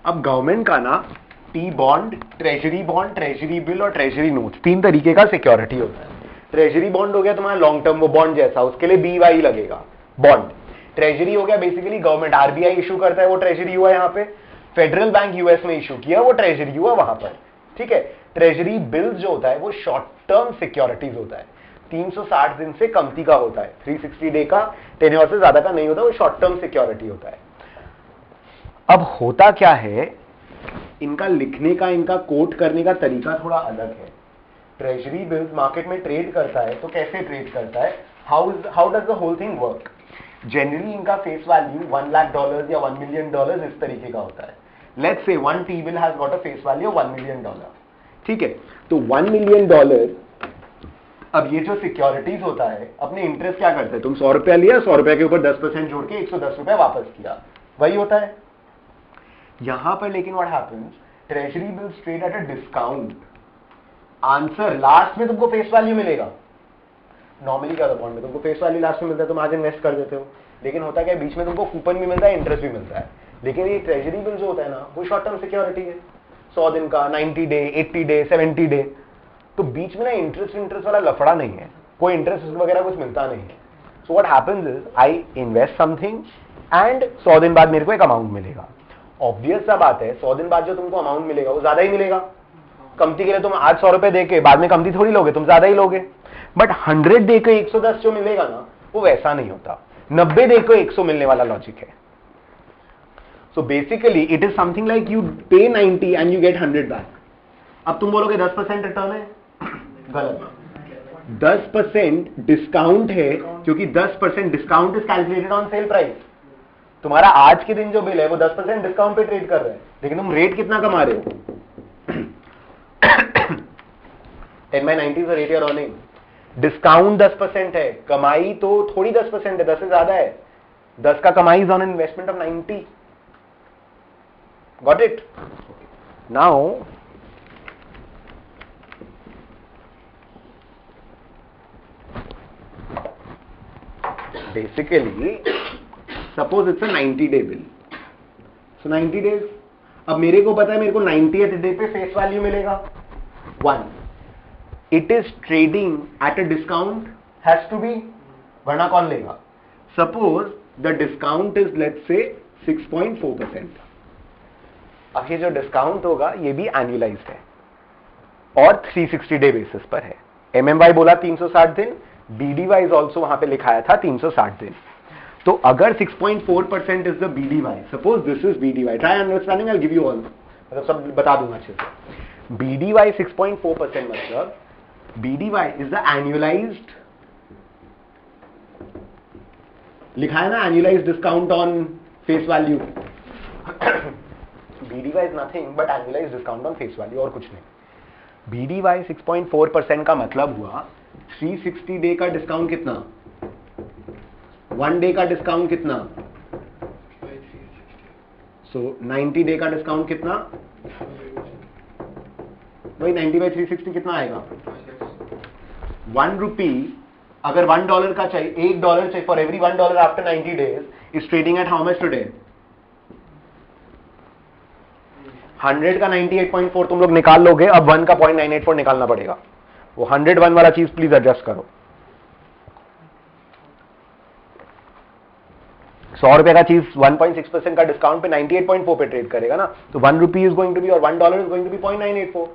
अब गवर्नमेंट का ना टी बॉन्ड, ट्रेजरी बिल और ट्रेजरी नोट, 3 तरीके का सिक्योरिटी होता है. ट्रेजरी बॉन्ड हो गया तुम्हारा लॉन्ग टर्म, वो बॉन्ड जैसा, उसके लिए BY लगेगा बॉन्ड. ट्रेजरी हो गया बेसिकली गवर्नमेंट, RBI इशू करता है, वो ट्रेजरी हुआ यहाँ पे. फेडरल बैंक US में इशू किया, वो ट्रेजरी हुआ वहां पर. ठीक है. ट्रेजरी बिल्स जो होता है वो शॉर्ट टर्म सिक्योरिटीज होता है, 360 दिन से कमती का होता है, 360 डे का, टेन्योर से ज्यादा का नहीं होता, वो शॉर्ट टर्म सिक्योरिटी होता है. अब होता क्या है, इनका लिखने का, इनका कोट करने का तरीका थोड़ा अलग है. ट्रेजरी बिल्स मार्केट में ट्रेड करता है, तो कैसे ट्रेड करता है, how does the whole thing work. Generally इनका फेस वैल्यू $1 लाख या $1 मिलियन इस तरीके का होता है. Let's say 1 T-bill has got a face value of $1 million. ठीक है. तो $1 मिलियन, अब ये जो सिक्योरिटीज होता है, अपने इंटरेस्ट क्या करता है, तुम 100 रुपया लिया, 100 रुपया के ऊपर 10% जोड़ के 110 रुपया वापस किया, वही होता है यहां पर. लेकिन what happens, treasury bills trade at a discount. Answer last में तुमको फेस वैल्यू मिलेगा. नॉर्मली क्या होता है बॉन्ड में, तुमको फेस वैल्यू लास्ट में मिलता है, तुम आज इन्वेस्ट कर देते हो. लेकिन होता क्या है, बीच में तुमको कूपन भी मिलता है, इंटरेस्ट भी मिलता है. लेकिन ये ट्रेजरी बिल जो होता है ना, वो शॉर्ट टर्म सिक्योरिटी है, 100 दिन का, 90 डे, 80 डे, 70 डे. तो बीच में ना इंटरेस्ट वाला लफड़ा नहीं है, कोई इंटरेस्ट वगैरह कुछ मिलता नहीं है. So what happens is, I invest something and 100 दिन बाद मेरे को एक अमाउंट मिलेगा. ऑब्वियस सा बात है, 100 दिन बाद जो तुमको अमाउंट मिलेगा वो ज्यादा ही मिलेगा. कमती के लिए तुम आज 100 रुपए देके बाद में कमती थोड़ी लोगे, तुम ज्यादा ही लोगे. बट 100 दे के 110 जो मिलेगा ना, वो वैसा नहीं होता. 90 दे के 100 मिलने वाला लॉजिक है. So basically it is something like you पे 90 एंड यू गेट 100 बैक. अब तुम बोलोगे 10% रिटर्न है, गलत. 10% डिस्काउंट है, क्योंकि 10% discount is calculated on sale price. तुम्हारा आज के दिन जो बिल है वो 10% डिस्काउंट पे ट्रेड कर रहे हैं, लेकिन तुम रेट कितना कमा रहे हो, 10/90 रेट यूर अर्निंग. डिस्काउंट 10% है, कमाई तो थोड़ी 10% है, 10 से ज्यादा है. 10 का कमाई is on investment of 90. Got it. Now basically suppose it's a 90 day bill. So 90 days, अब मेरे को पता है मेरे को 90th डे पे फेस वैल्यू मिलेगा 1. It is trading at a discount, has to be, वरना कौन लेगा. Suppose the discount is let's say 6.4%. अब ये जो डिस्काउंट होगा ये भी एनुअलाइज्ड है और 360 डे बेसिस पर है. MMY बोला 360 दिन, BDY इज ऑल्सो वहां पे लिखाया था 360 दिन. तो अगर 6.4% is the BDY, suppose this is BDY, try understanding, I give you all, मतलब सब बता दूंगा अच्छे से. BDY 6.4% मतलब BDY इज द एनुअलाइज्ड, लिखा है ना annualised discount on face value. BDY is nothing but annualised discount on face value, और कुछ नहीं. BDY 6.4% का मतलब हुआ 360 डे का डिस्काउंट कितना, 1 डे का डिस्काउंट कितना, सो 90 डे का डिस्काउंट कितना, वही 90/360 कितना आएगा, 1 रुपी. अगर $1 का चाहिए, $1 चाहिए for every $1 after 90 days is trading eight how much today. 100 का 98.4 तुम लोग निकाल लोगे, अब 1 का 0.984 निकालना पड़ेगा. वो 101 वाला चीज प्लीज एडजस्ट करो. ₹100 का चीज 1.6% का डिस्काउंट पे 98.4 पे ट्रेड करेगा ना, तो ₹1 इज गोइंग टू बी और $1 इज गोइंग टू बी 0.984.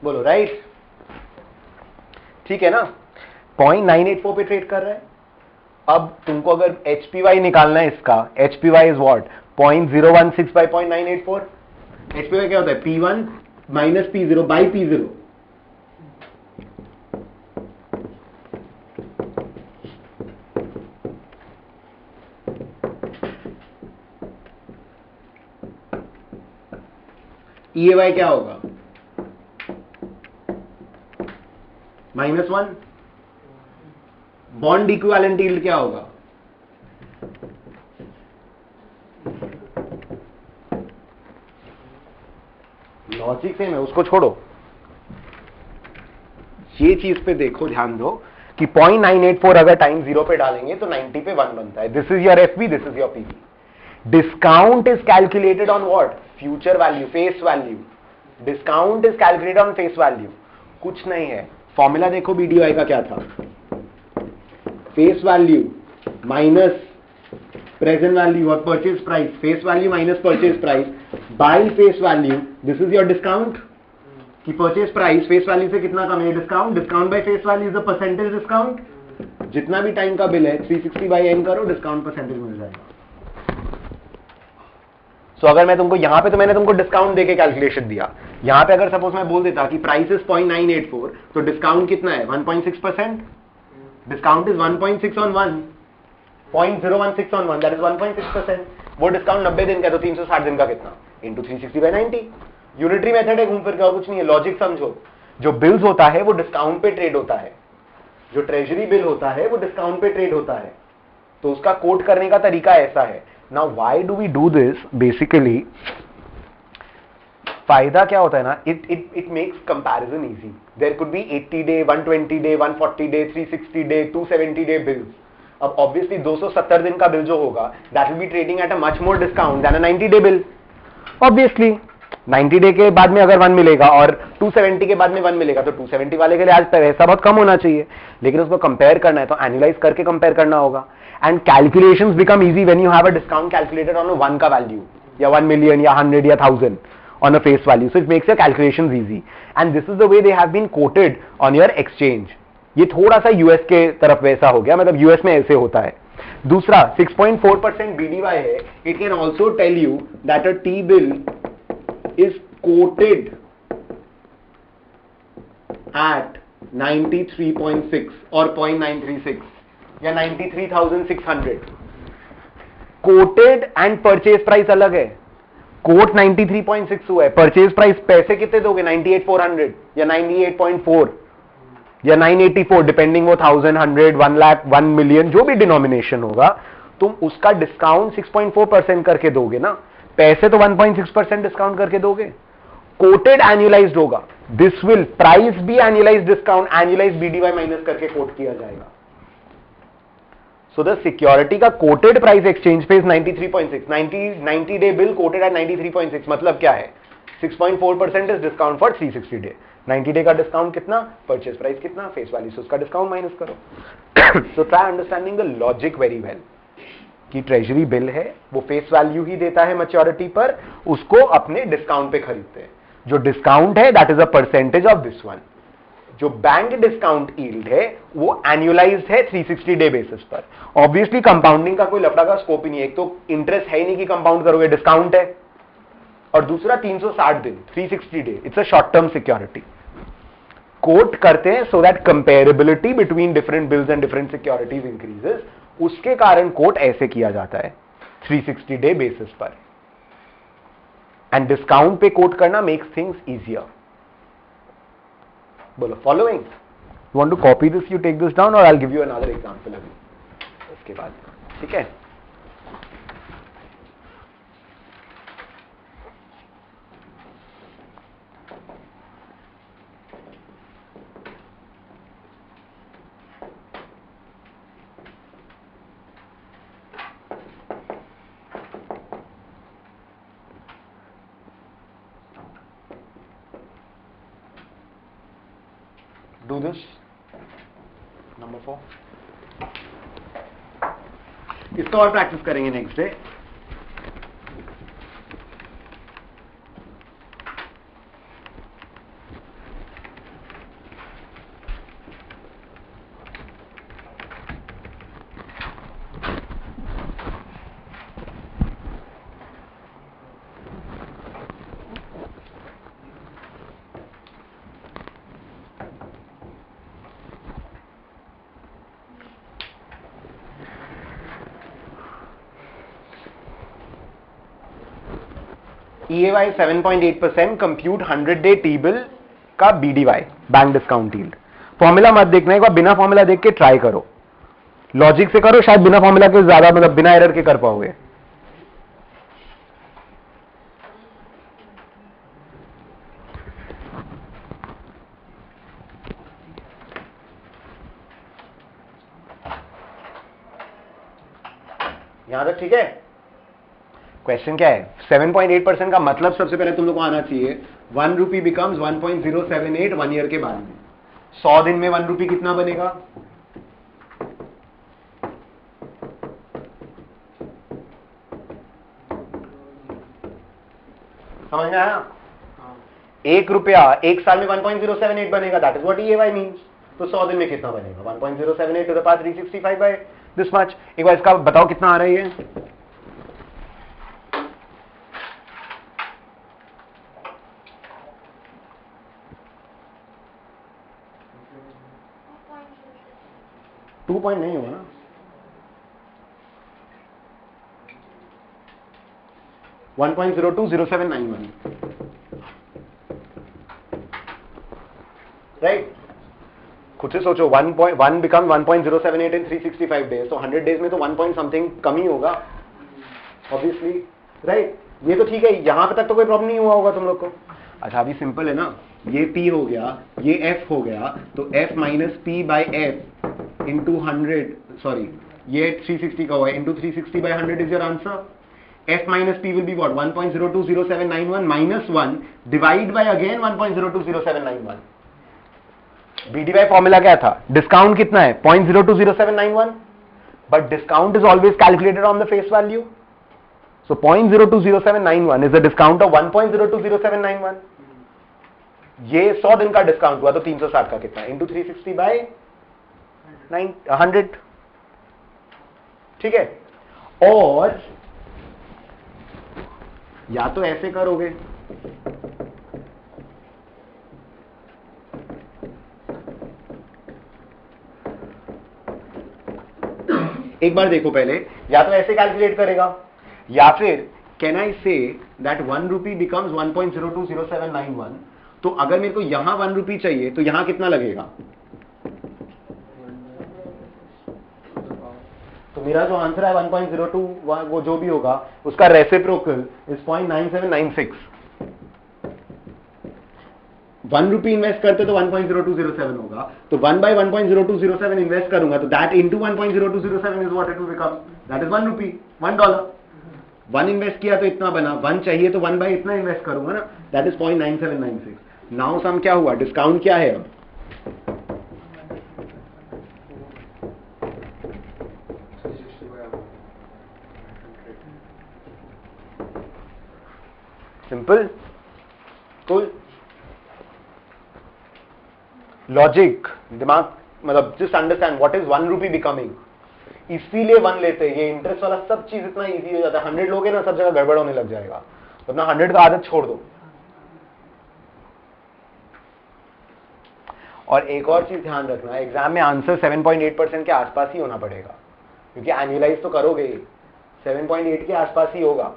बोलो राइट, ठीक है ना. 0.984 पे ट्रेड कर रहा है. अब तुमको अगर HPY निकालना है इसका, HPY is what, 0.016 by 0.984. HPY क्या होता है, P1 minus P0 by P0. EAY क्या होगा, -1. बॉन्ड इक्विवेलेंट यील्ड क्या होगा, लॉजिक सेम है, उसको छोड़ो. ये चीज पे देखो, ध्यान दो कि 0.984 अगर टाइम 0 पे डालेंगे तो 90 पे 1 बनता है. This is your FB, this is your PV. Discount is calculated on what, future value, face value. Discount is calculated on face value. कुछ नहीं है, फॉर्मूला देखो बीडीवाई का क्या था, face value minus present value और purchase price, face value minus purchase price by face value. This is your discount. कि purchase price face value से कितना कम है, discount. Discount by face value is the percentage discount. जितना भी time का bill है 360 बाय एन करो, डिस्काउंट परसेंटेज मिल जाएगा. सो अगर मैं तुमको यहां पे, तो मैंने तुमको डिस्काउंट देके कैलकुलेशन दिया. यहां पे अगर सपोज मैं बोल देता कि प्राइस इज 0.984, तो डिस्काउंट कितना है, 1.6%. Discount is 1.6 on 1, 0.016 on 1, that is 1.6%. वो डिस्काउंट 90 दिन का है, तो 360 दिन का कितना, इंटू 360 बाय 90. यूनिटरी मेथड है, घूम फिर के, और कुछ नहीं है. लॉजिक समझो. जो बिल्स होता है वो डिस्काउंट पे ट्रेड होता है, जो ट्रेजरी बिल होता है वो डिस्काउंट पे ट्रेड होता है. तो उसका कोट करने का तरीका ऐसा है. Now why do we do this, basically फायदा क्या होता है ना, it makes comparison easy. There could be 80 day, 120 day, 140 day, 360 day, 270 day bills. अब ऑब्वियसली 270 दिन का बिल जो होगा, that will be trading at a much more discount than a 90 day bill. Obviously 90 day के बाद में अगर 1 मिलेगा और 270 के बाद में 1 मिलेगा, तो 270 वाले के लिए आज पैसा बहुत कम होना चाहिए. लेकिन उसको कंपेयर करना है तो एनालाइज करके कंपेयर करना होगा. And calculations become easy when you have a discount calculated on 1 का वैल्यू, या 1 मिलियन या 100 या 1000 on a face value. So it makes your calculations easy. And this is the way they have been quoted on your exchange. ये थोड़ा सा US के तरफ वैसा हो गया, मतलब यूएस में ऐसे होता है. दूसरा 6.4% BDY है. It can also tell you that a T-bill is quoted at 93.6 or 0.936 या 93,600. Quoted and purchase price अलग है. कोट 93.6 हुआ है, परचेज प्राइस पैसे कितने दोगे, 98,400 या 98.4 या 984, डिपेंडिंग वो 1000, 100, 1 लाख, 1 मिलियन, जो भी डिनोमिनेशन होगा, तुम उसका डिस्काउंट 6.4% करके दोगे ना. पैसे तो 1.6% डिस्काउंट करके दोगे. कोटेड एनुअलाइज्ड होगा. दिस विल प्राइस भी एनुअलाइज्ड डिस्काउंट, एनुअलाइज्ड बीडीवाई माइनस करके कोट किया जाएगा. So the security का quoted price exchange पे is 93.6. 90 day bill quoted at 93.6. मतलब क्या है, 6.4% is discount for 360 day. 90 day का डिस्काउंट कितना, परचेज प्राइस कितना, फेस वैल्यू से उसका डिस्काउंट माइनस करो. So try understanding the logic very well. कि ट्रेजरी बिल है वो फेस वैल्यू ही देता है मैच्योरिटी पर, उसको अपने डिस्काउंट पे खरीदते हैं. जो डिस्काउंट है that is a percentage of this one. जो बैंक डिस्काउंट यील्ड है वो एनुअलाइज्ड है 360 डे बेसिस पर. ऑब्वियसली कंपाउंडिंग का कोई लफड़ा का स्कोप ही नहीं है. एक तो इंटरेस्ट है ही नहीं कि कंपाउंड करोगे, डिस्काउंट है, और दूसरा 360 दिन, 360 day, it's a short term security. Quote करते हैं so that comparability between different bills and different securities increases. उसके कारण कोट ऐसे किया जाता है 360 डे बेसिस पर. एंड डिस्काउंट पे कोट करना मेक्स थिंग्स इजियर. बोलो following. You want to copy this, you take this down, और I will give you another example अभी इसके बाद. ठीक है, do this. Number 104. इसका और प्रैक्टिस करेंगे next day. EAY 7.8%, compute 100-day T-bill का BDY, bank discount yield. Formula मत देखना, एक बार बिना फॉर्मूला देख के ट्राई करो, लॉजिक से करो, शायद बिना फॉर्मूला के ज्यादा मतलब बिना एरर के कर पाओगे. यहां तक ठीक है. क्वेश्चन क्या है? 7.8% का मतलब सबसे पहले तुम लोग को आना चाहिए 1 रुपी बिकम्स 1.078 1 ईयर के बाद में. 100 दिन में 1 रुपी कितना बनेगा? समझ में आया? 1 रुपया 1 साल में 1.078 बनेगा. That is what EAY means. तो 100 दिन में कितना बनेगा? 1.078 to the power 365 by this much. एक बार इसका बताओ कितना आ रहा है ये? टू पॉइंट नहीं होगा ना. $1.020791 राइट. खुद से सोचो 1 बिकम 1.078 इन 365 डेज. तो 100 डेज में तो 1 पॉइंट समथिंग कम ही होगा ऑब्वियसली राइट. ये तो ठीक है, यहां पे तक तो कोई प्रॉब्लम नहीं हुआ होगा तुम लोग को. अच्छा अभी सिंपल है ना. ये P हो गया, ये F हो गया, तो F minus P by F into 100 sorry ये 360 का हुआ into 360 by 100 is your answer. F minus P will be what? 1.020791 minus 1 divide by again 1.020791. BDY formula क्या था? डिस्काउंट कितना है? 0.020791. But discount is always calculated on the face value. So 0.02071 is a discount of 1.02071. ये 100 दिन का discount हुआ तो 360 का कितना? Into 360 by 100. ठीक है. और या तो ऐसे करोगे, एक बार देखो पहले, या तो ऐसे कैलकुलेट करेगा या फिर can I say that 1 rupee becomes 1.020791. तो अगर मेरे को यहां 1 रुपी चाहिए तो यहां कितना लगेगा? तो मेरा जो आंसर है 1.02 वो जो भी होगा उसका रेसिप्रोकल इज 0.9796. 1 रुपी इन्वेस्ट करते तो 1.0207 होगा. तो 1 बाई 1.0207 इन्वेस्ट करूंगा तो that into 1.0207 is what it will become. That is 1 rupee, $1. 1 invest किया तो इतना बना. 1 चाहिए तो 1 बाई इतना इन्वेस्ट करूंगा ना. That is 0.9796. नाउ सम क्या हुआ? डिस्काउंट क्या है? अब सिंपल कुल लॉजिक दिमाग मतलब just understand what is 1 rupee becoming. इसीलिए 1 लेते हैं. ये इंटरेस्ट वाला सब चीज इतना इजी हो जाता है. 100 लोगे ना सब जगह गड़बड़ होने लग जाएगा. तो अपना 100 का आदत छोड़ दो. और एक और चीज ध्यान रखना, एग्जाम में आंसर 7.8% के आसपास ही होना पड़ेगा क्योंकि एनुअलाइज तो करोगे ही. 7.8 के आसपास ही होगा.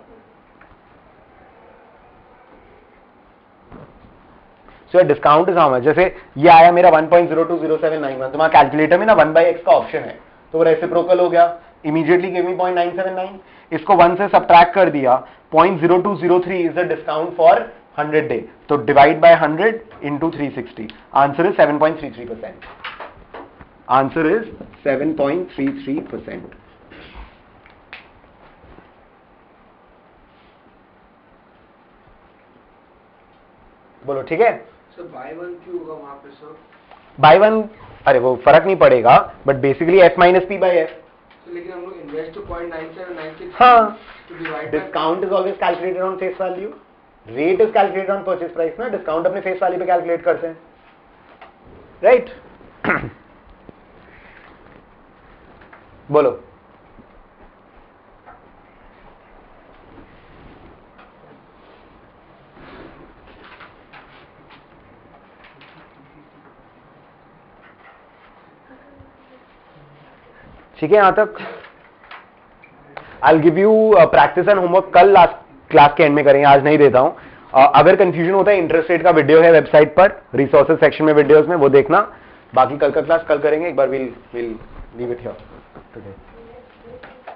So discount is how much. जैसे ये आया मेरा 1.020791. तुम्हारा कैलकुलेटर में ना 1/x का ऑप्शन है तो वो रेसिप्रोकल हो गया. Immediately give me 0.979. इसको 1 से सब्ट्रैक्ट कर दिया. 0.0203 is the discount for 100 day. तो divide by 100 into 360. Answer is 7.33%. Answer is 7.33%. बोलो ठीक है. सर बाय वन क्यों होगा वहां पे सर? बाय वन अरे वो फर्क नहीं पड़ेगा, but basically f minus P by F. लेकिन हम लोग इन्वेस्ट टू 0.9796 हाँ, to divide by discount is always calculated on face value, rate is calculated on purchase price ना, डिस्काउंट अपने फेस वैल्यू पे कैलकुलेट करते हैं, राइट? बोलो। ठीक है, यहां तक? आई give you practice and homework कल लास्ट क्लास के एंड में करेंगे, आज नहीं देता हूं। अगर कंफ्यूजन होता है, इंटरेस्ट रेट का वीडियो है वेबसाइट पर, रिसोर्सेज सेक्शन में वीडियोस में, वो देखना। बाकी कल का क्लास कल करेंगे। एक बार will leave it here today.